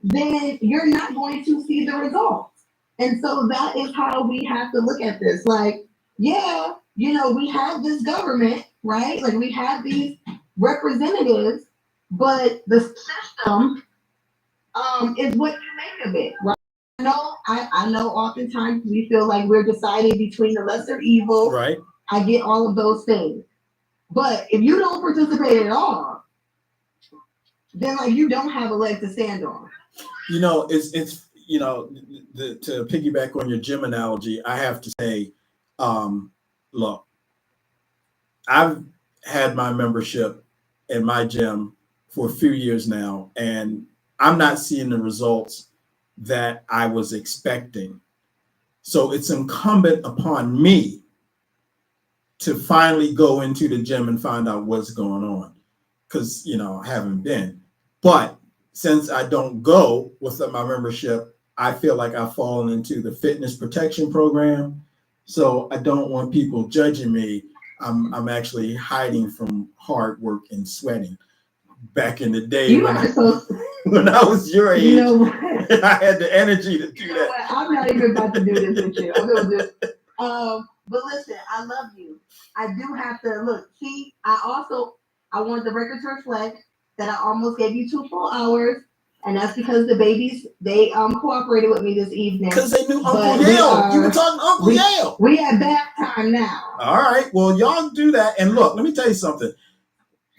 then you're not going to see the results. And so that is how we have to look at this. Like, yeah, we have this government, right? Like, we have these representatives, but the system is what you make of it, right? I know oftentimes we feel like we're deciding between the lesser evil. Right. I get all of those things. But if you don't participate at all, then like you don't have a leg to stand on. It's to piggyback on your gym analogy, I have to say, look, I've had my membership in my gym for a few years now, and I'm not seeing the results that I was expecting. So it's incumbent upon me to finally go into the gym and find out what's going on, because I haven't been. But since I don't go with my membership, I feel like I've fallen into the fitness protection program. So I don't want people judging me. I'm actually hiding from hard work and sweating. Back in the day when I was your age, I had the energy to do that. What? I'm not even about to do this with you. I'm gonna just, but listen, I love you. I do have to look. See, I want the record to reflect that I almost gave you 2 full hours, and that's because the babies they cooperated with me this evening. Because they knew Uncle Yale. You were talking to Uncle Yale. We at bath time now. All right. Well, y'all do that. And look, let me tell you something.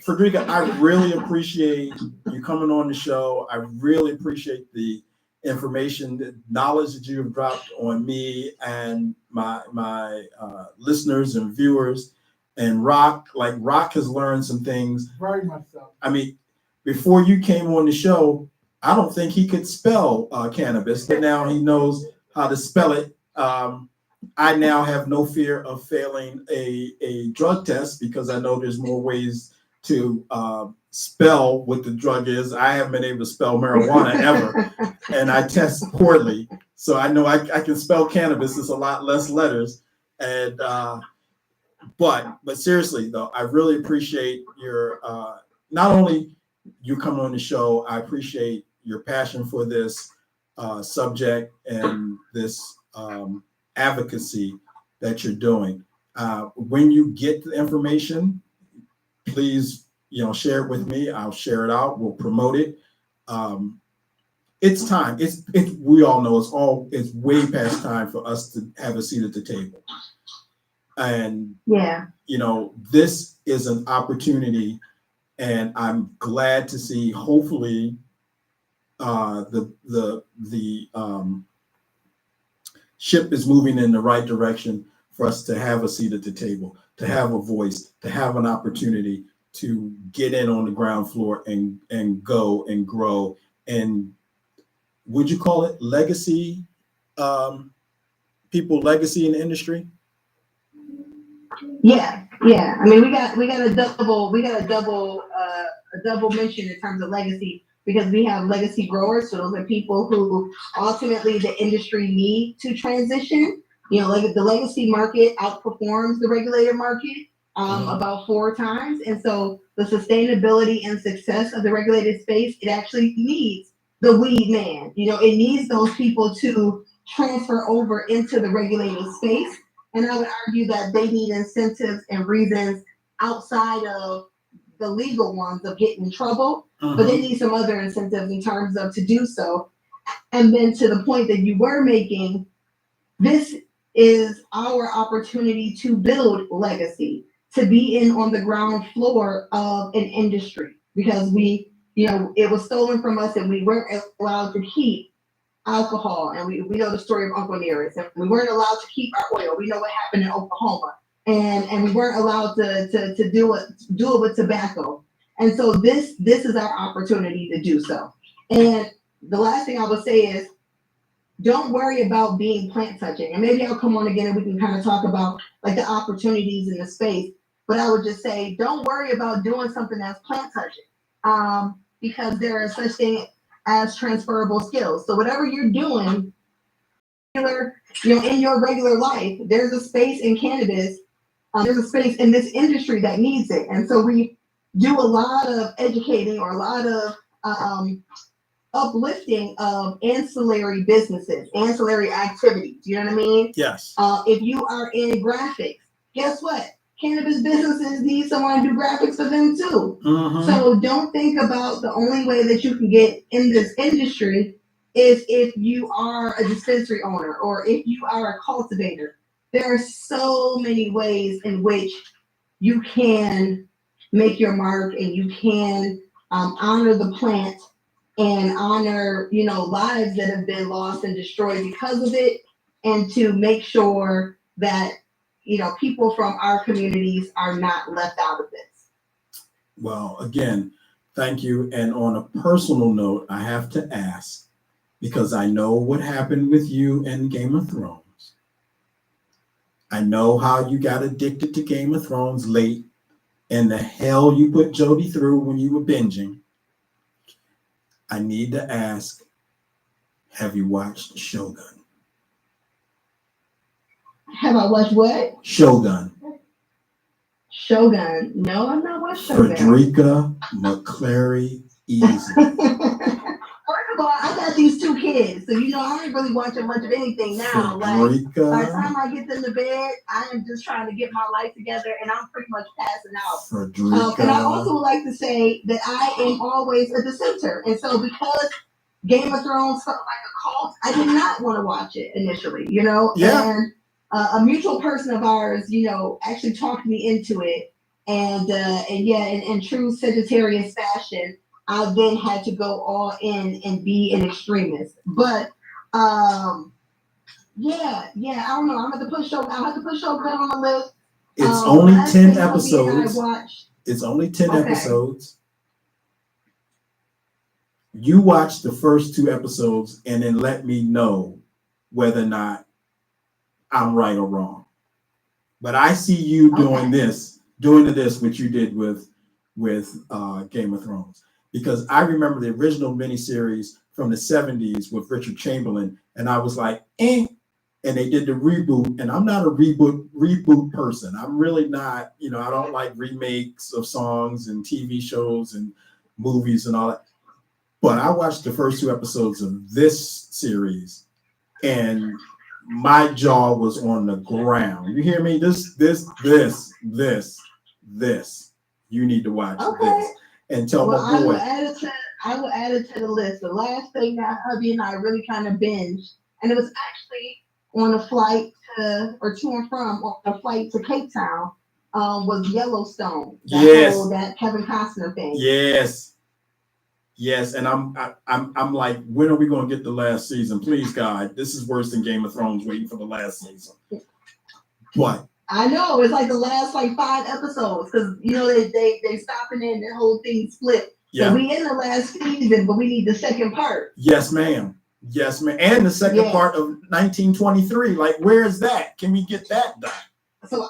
Frederika, I really appreciate you coming on the show. I really appreciate the information, the knowledge that you have dropped on me and my listeners and viewers. And Rock has learned some things. Very much so. I mean, before you came on the show, I don't think he could spell cannabis, but now he knows how to spell it. I now have no fear of failing a drug test because I know there's more ways to spell what the drug is. I haven't been able to spell marijuana ever, and I test poorly. So I know I can spell cannabis. It's a lot less letters. And but seriously though, I really appreciate your not only you come on the show, I appreciate your passion for this subject and this advocacy that you're doing. When you get the information, please, share it with me. I'll share it out. We'll promote it. It's time. We all know it's way past time for us to have a seat at the table. And this is an opportunity, and I'm glad to see. Hopefully, the ship is moving in the right direction for us to have a seat at the table, to have a voice, to have an opportunity to get in on the ground floor and go and grow. And would you call it legacy? People legacy in the industry? Yeah. I mean, we got a double mention in terms of legacy, because we have legacy growers. So those are people who ultimately the industry need to transition. Like the legacy market outperforms the regulated market about 4 times. And so the sustainability and success of the regulated space, it actually needs the weed man. It needs those people to transfer over into the regulated space. And I would argue that they need incentives and reasons outside of the legal ones of getting in trouble, but they need some other incentives in terms of to do so. And then to the point that you were making, this is our opportunity to build legacy. to be in on the ground floor of an industry because it was stolen from us and we weren't allowed to keep alcohol. And we know the story of Uncle Nearest. And we weren't allowed to keep our oil. We know what happened in Oklahoma. And we weren't allowed to do it with tobacco. And so this is our opportunity to do so. And the last thing I would say is, don't worry about being plant touching. And maybe I'll come on again and we can kind of talk about like the opportunities in the space. But I would just say, don't worry about doing something that's plant touching, because there are such things as transferable skills. So whatever you're doing, in your regular life, there's a space in cannabis. There's a space in this industry that needs it. And so we do a lot of educating or a lot of uplifting of ancillary businesses, ancillary activities. You know what I mean? Yes. If you are in graphics, guess what? Cannabis businesses need someone to do graphics for them too. Mm-hmm. So don't think about the only way that you can get in this industry is if you are a dispensary owner or if you are a cultivator. There are so many ways in which you can make your mark and you can honor the plant and honor, lives that have been lost and destroyed because of it, and to make sure that, people from our communities are not left out of this. Well, again, thank you. And on a personal note, I have to ask, because I know what happened with you in Game of Thrones. I know how you got addicted to Game of Thrones late and the hell you put Jody through when you were binging. I need to ask, have you watched Shogun? Have I watched what? Shogun. Shogun. No, I've not watched Shogun. Frederika McClary Easley. First of all, I got these two kids, so I ain't really watching much of anything now. Frederika. Like, by the time I get them to bed, I am just trying to get my life together, and I'm pretty much passing out. Frederika. And I also would like to say that I am always a dissenter, and so because Game of Thrones felt like a cult, I did not want to watch it initially. Yeah. And a mutual person of ours, actually talked me into it, and in true Sagittarius fashion, I then had to go all in and be an extremist. But I don't know. I'm going to put Shogun. I'll have to put Shogun on the list. It's only 10 episodes. It's only 10 episodes. You watch the first 2 episodes and then let me know whether or not I'm right or wrong. But I see you doing this, what you did with Game of Thrones. Because I remember the original miniseries from the 70s with Richard Chamberlain, and I was like, and they did the reboot, and I'm not a reboot person. I'm really not, I don't like remakes of songs and TV shows and movies and all that. But I watched the first 2 episodes of this series, and my jaw was on the ground. You hear me? This. You need to watch this. And tell my boy. I will add it to the list. The last thing that hubby and I really kind of binged, and it was actually on a flight to Cape Town, was Yellowstone. That Kevin Costner thing. Yes, and I'm like, when are we going to get the last season? Please, God, this is worse than Game of Thrones waiting for the last season. But I know it's like the last 5 episodes because they stopping in the whole thing split. Yeah. So we in the last season, but we need the second part. Yes, ma'am. And the second part of 1923. Like, where is that? Can we get that done? So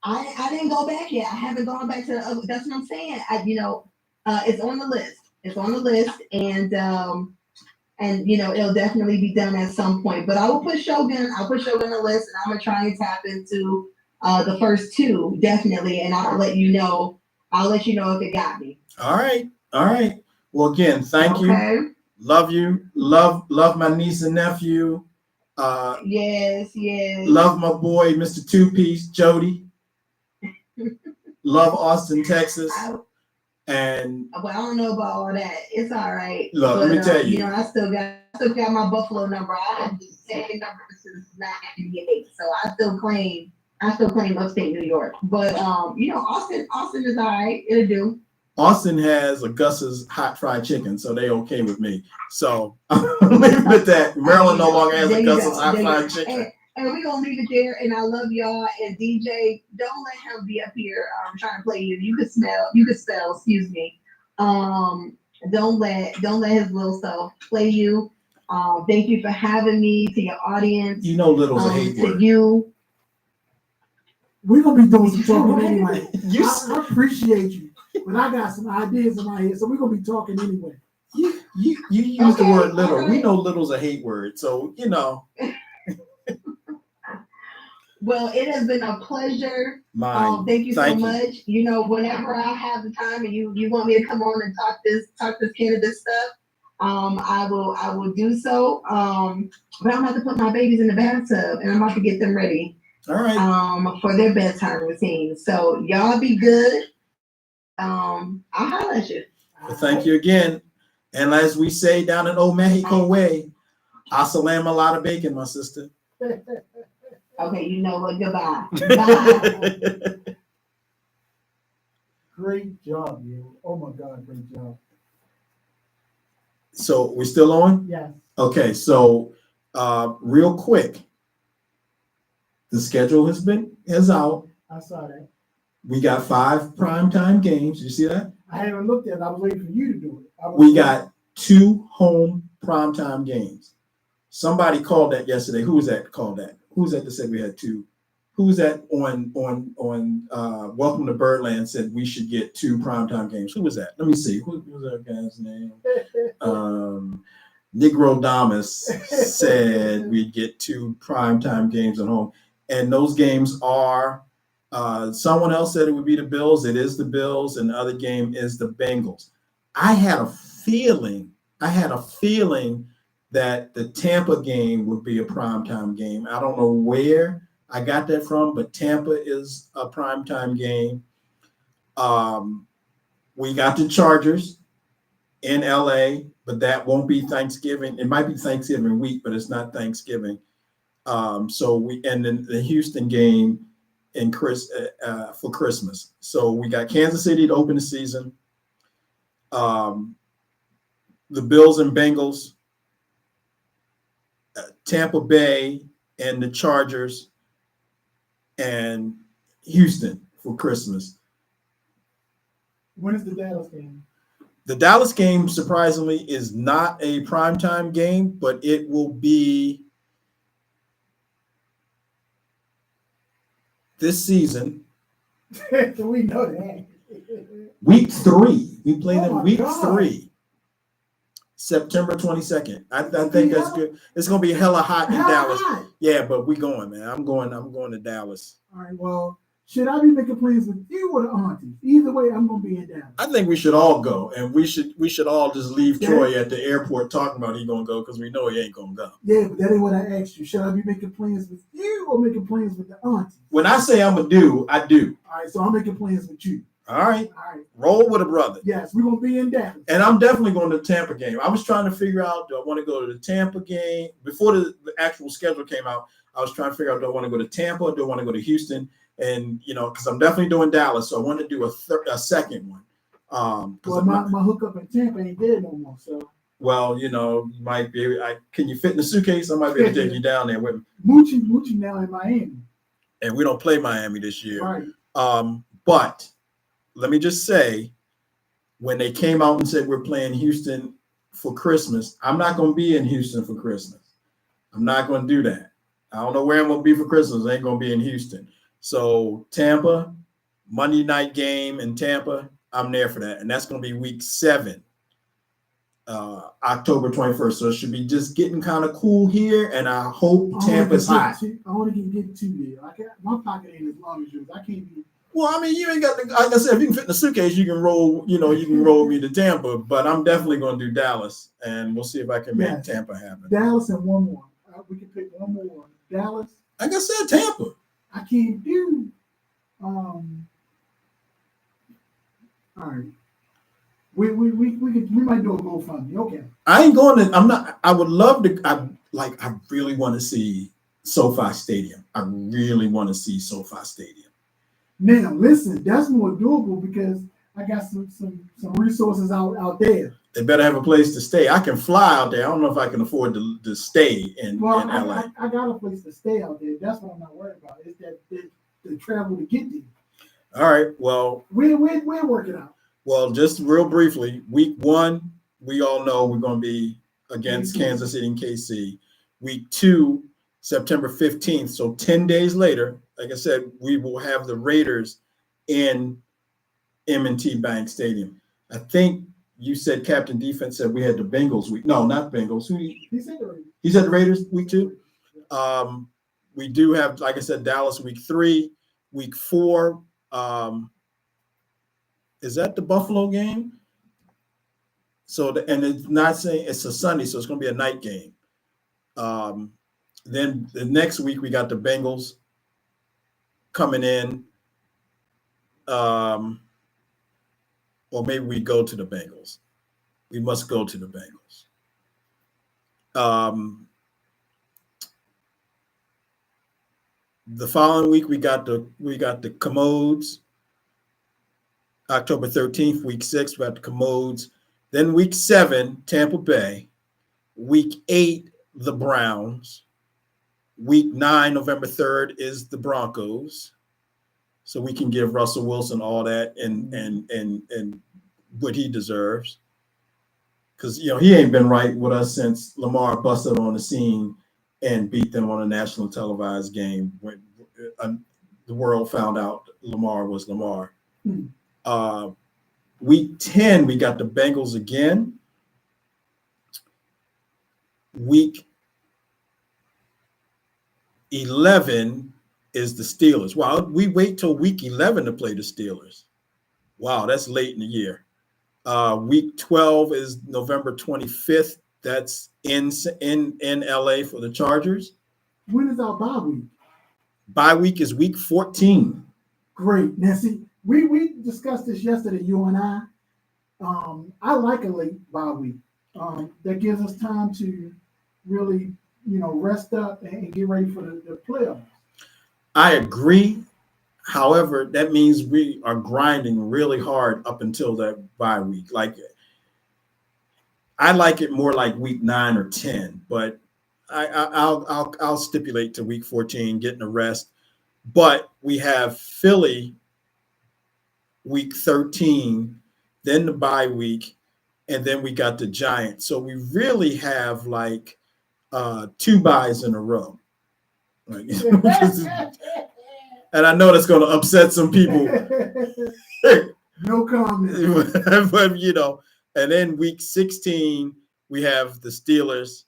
I didn't go back yet. I haven't gone back to the other. That's what I'm saying. It's on the list. It's on the list, and it'll definitely be done at some point. But I will put Shogun. I'll put Shogun on the list, and I'm gonna try and tap into the first 2 definitely, and I'll let you know. I'll let you know if it got me. All right. Well, again, thank you. Love you. Love my niece and nephew. Yes. Love my boy, Mr. Two Piece, Jody. Love Austin, Texas. And I don't know about all that. It's all right. Look, let me tell you. I still got my Buffalo number. I had the same number since 1998, so I still claim I still claim upstate New York, but Austin is all right. It'll do. Austin has Augusta's hot fried chicken, so they okay with me. So leave it at that. Maryland no longer has Augusta's hot fried chicken. And we're gonna leave it there. And I love y'all. And DJ, don't let him be up here trying to play you. You could spell, excuse me. Don't let his little self play you. Thank you for having me. To your audience. You know little's a hate word. To you. We're gonna be doing some talking anyway. I appreciate you, but I got some ideas in my head, so we're gonna be talking anyway. You use the word little. Right. We know little's a hate word, so you know. Well, it has been a pleasure. Thank you so much. You know, whenever I have the time and you want me to come on and talk this cannabis stuff, I will do so. But I'm about to put my babies in the bathtub and I'm about to get them ready. All right. For their bedtime routine. So y'all be good. I'll holler at you. Well, thank you again. And as we say down in Old Mexico way, Asalam a lot of bacon, my sister. Okay, you know what? Goodbye. Bye. Great job, you. Oh my God, great job. So we're still on? Yes. Okay, so real quick. The schedule is out. I saw that. We got 5 primetime games. You see that? I haven't looked at it. I was waiting for you to do it. We got 2 home primetime games. Somebody called that yesterday. Who was that called that? Who was that said we had 2? Who was that on Welcome to Birdland said we should get 2 primetime games? Who was that? Let me see. Who was that guy's name? Negro Damas said we'd get 2 primetime games at home. And those games are, someone else said it would be the Bills. It is the Bills, and the other game is the Bengals. I had a feeling that the Tampa game would be a primetime game. I don't know where I got that from, but Tampa is a primetime game. We got the Chargers in LA, but that won't be Thanksgiving. It might be Thanksgiving week, but it's not Thanksgiving. And then the Houston game for Christmas. So we got Kansas City to open the season. The Bills and Bengals, Tampa Bay and the Chargers, and Houston for Christmas. When is the Dallas game? The Dallas game, surprisingly, is not a primetime game, but it will be this season. We know that. Week 3. We play them week 3. September 22nd. I think that's good. It's gonna be hella hot in Dallas. Yeah, but we going, man. I'm going to Dallas. All right, well, should I be making plans with you or the auntie? Either way, I'm gonna be in Dallas. I think we should all go, and we should all just leave Troy at the airport talking about he gonna go because we know he ain't gonna go. Yeah, but that ain't what I asked you. Should I be making plans with you or making plans with the auntie? When I say I'm gonna do, I do. All right, so I'm making plans with you. All right. Roll with a brother. Yes, we're gonna be in Dallas. And I'm definitely going to the Tampa game. I was trying to figure out, do I want to go to the Tampa game? Before the actual schedule came out, I was trying to figure out, do I want to go to Tampa or do I want to go to Houston? And, because I'm definitely doing Dallas, so I want to do a second one. Well, my hookup in Tampa ain't there no more, so. Well, you might be. Can you fit in the suitcase? I might be able to take you down there with me. Moochie now in Miami. And we don't play Miami this year. Right. But let me just say, when they came out and said we're playing Houston for Christmas, I'm not going to be in Houston for Christmas. I'm not going to do that. I don't know where I'm going to be for Christmas. I ain't going to be in Houston. So Tampa, Monday night game in Tampa, I'm there for that. And that's going to be week 7, October 21st. So it should be just getting kind of cool here. And I hope Tampa's hot. I want to get too there. My pocket ain't as long as yours. I can't be. Well, I mean, you ain't got like I said, if you can fit in the suitcase, you can roll, you can roll me to Tampa, but I'm definitely going to do Dallas, and we'll see if I can make Tampa happen. Dallas and one more. We can pick one more. Dallas. Like I said, Tampa. I can't do. All right. We might do a GoFundMe. Okay. I ain't going to. I'm not. I would love to. I really want to see SoFi Stadium. I really want to see SoFi Stadium. Now, listen, that's more doable because I got some resources out there. They better have a place to stay. I can fly out there. I don't know if I can afford to stay in LA. I got a place to stay out there. That's what I'm not worried about. It's that the travel to get there. All right. Well, we're working out. Well, just real briefly, week 1, we all know we're going to be against Kansas City and KC. Week 2, September 15th. So 10 days later, like I said, we will have the Raiders in M&T Bank Stadium. I think you said Captain Defense said we had the Bengals week. No, not Bengals. He said the Raiders. He said the Raiders week 2. We do have, like I said, Dallas week 3. Week 4, is that the Buffalo game? So, and it's not saying it's a Sunday, so it's going to be a night game. Then the next week we got the Bengals coming in. Or maybe we go to the Bengals. We must go to the Bengals. The following week we got the Commodes. October 13th, week 6, we got the Commodes. Then week 7, Tampa Bay. Week 8, the Browns. Week 9, November 3rd, is the Broncos. So we can give Russell Wilson all that and what he deserves. Because, he ain't been right with us since Lamar busted on the scene and beat them on a national televised game when the world found out Lamar was Lamar. Week 10, we got the Bengals again. Week 11 is the Steelers. Wow, we wait till week 11 to play the Steelers. Wow, that's late in the year. Week 12 is November 25th. That's in LA for the Chargers. When is our bye week? Bye week is week 14. Great. Now, see, we discussed this yesterday, you and I. I like a late bye week. That gives us time to really, rest up and get ready for the playoffs. I agree. However, that means we are grinding really hard up until that bye week. Like, I like it more like week 9 or 10, but I'll stipulate to week 14, getting a rest. But we have Philly week 13, then the bye week, and then we got the Giants. So we really have like 2 byes in a row. Like, and I know that's going to upset some people. No comment. But, and then week 16, we have the Steelers.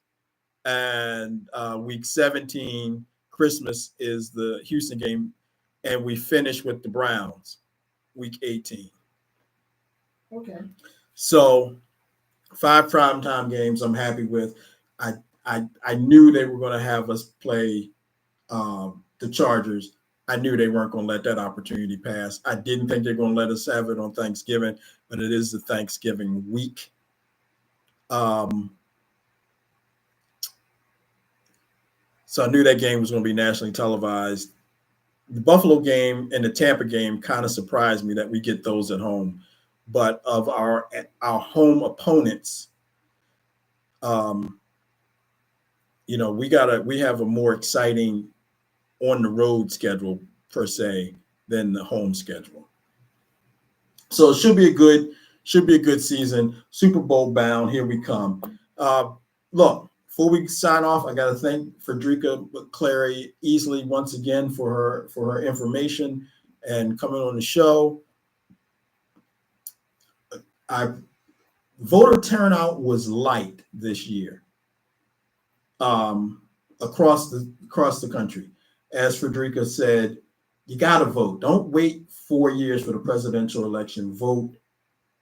And week 17, Christmas, is the Houston game. And we finish with the Browns, week 18. Okay. So 5 primetime games I'm happy with. I knew they were going to have us play the Chargers. I knew they weren't going to let that opportunity pass. I didn't think they're going to let us have it on Thanksgiving, but it is the Thanksgiving week. So I knew that game was going to be nationally televised. The Buffalo game and the Tampa game kind of surprised me that we get those at home. But of our home opponents, we have a more exciting on the road schedule per se than the home schedule. So it should be a good season. Super Bowl bound. Here we come. Look, before we sign off, I got to thank Frederika McClary Easley once again for her information and coming on the show. Voter turnout was light this year across the country. As Frederika said, you got to vote. Don't wait 4 years for the presidential election. Vote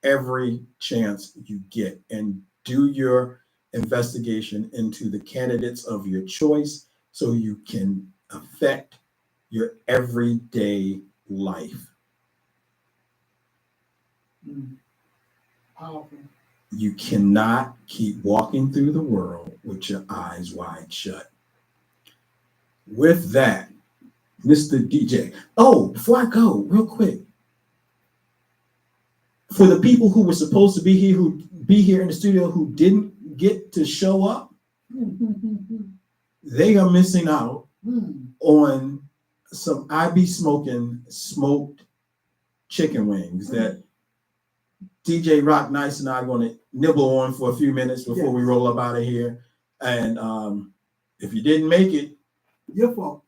every chance you get and do your investigation into the candidates of your choice so you can affect your everyday life. Powerful. You cannot keep walking through the world with your eyes wide shut. with that, Mr. DJ. Oh, before I go, real quick, for the people who were supposed to be here in the studio who didn't get to show up, they are missing out on some I be smoking smoked chicken wings that DJ Rock Nice and I are going to nibble on for a few minutes before we roll up out of here. And if you didn't make it, Your fault.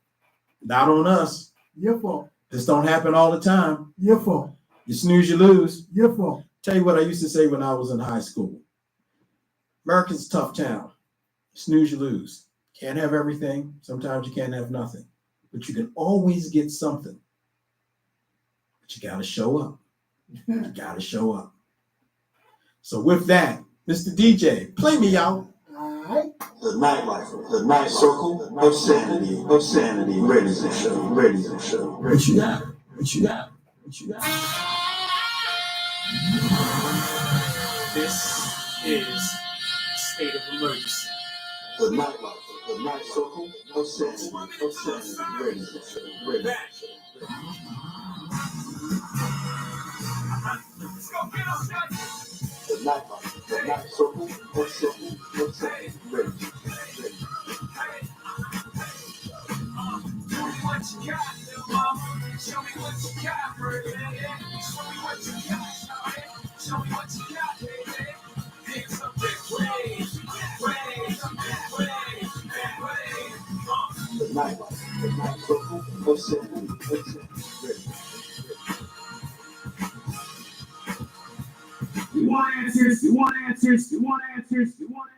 not on us. Your fault. This don't happen all the time. Your fault. You snooze, you lose. Your fault. Tell you what I used to say when I was in high school. America's a tough town. Snooze, you lose. Can't have everything. Sometimes you can't have nothing. But you can always get something. But you got to show up. You got to show up. So with that, Mr. DJ, play me out. All right. The nightlife, the night circle of sanity, ready to show. What you got? What you got? What you got? This is State of Emergency. The nightlife, the night circle of sanity, ready to show. The nightlife, the night circle of sanity, ready to show. What you got, little mama? Show me what you got, baby. Show me what you got, shawty. Show me what you got, baby. Hands up, wave. The nightlife, the night circle of sanity, ready. You want answers?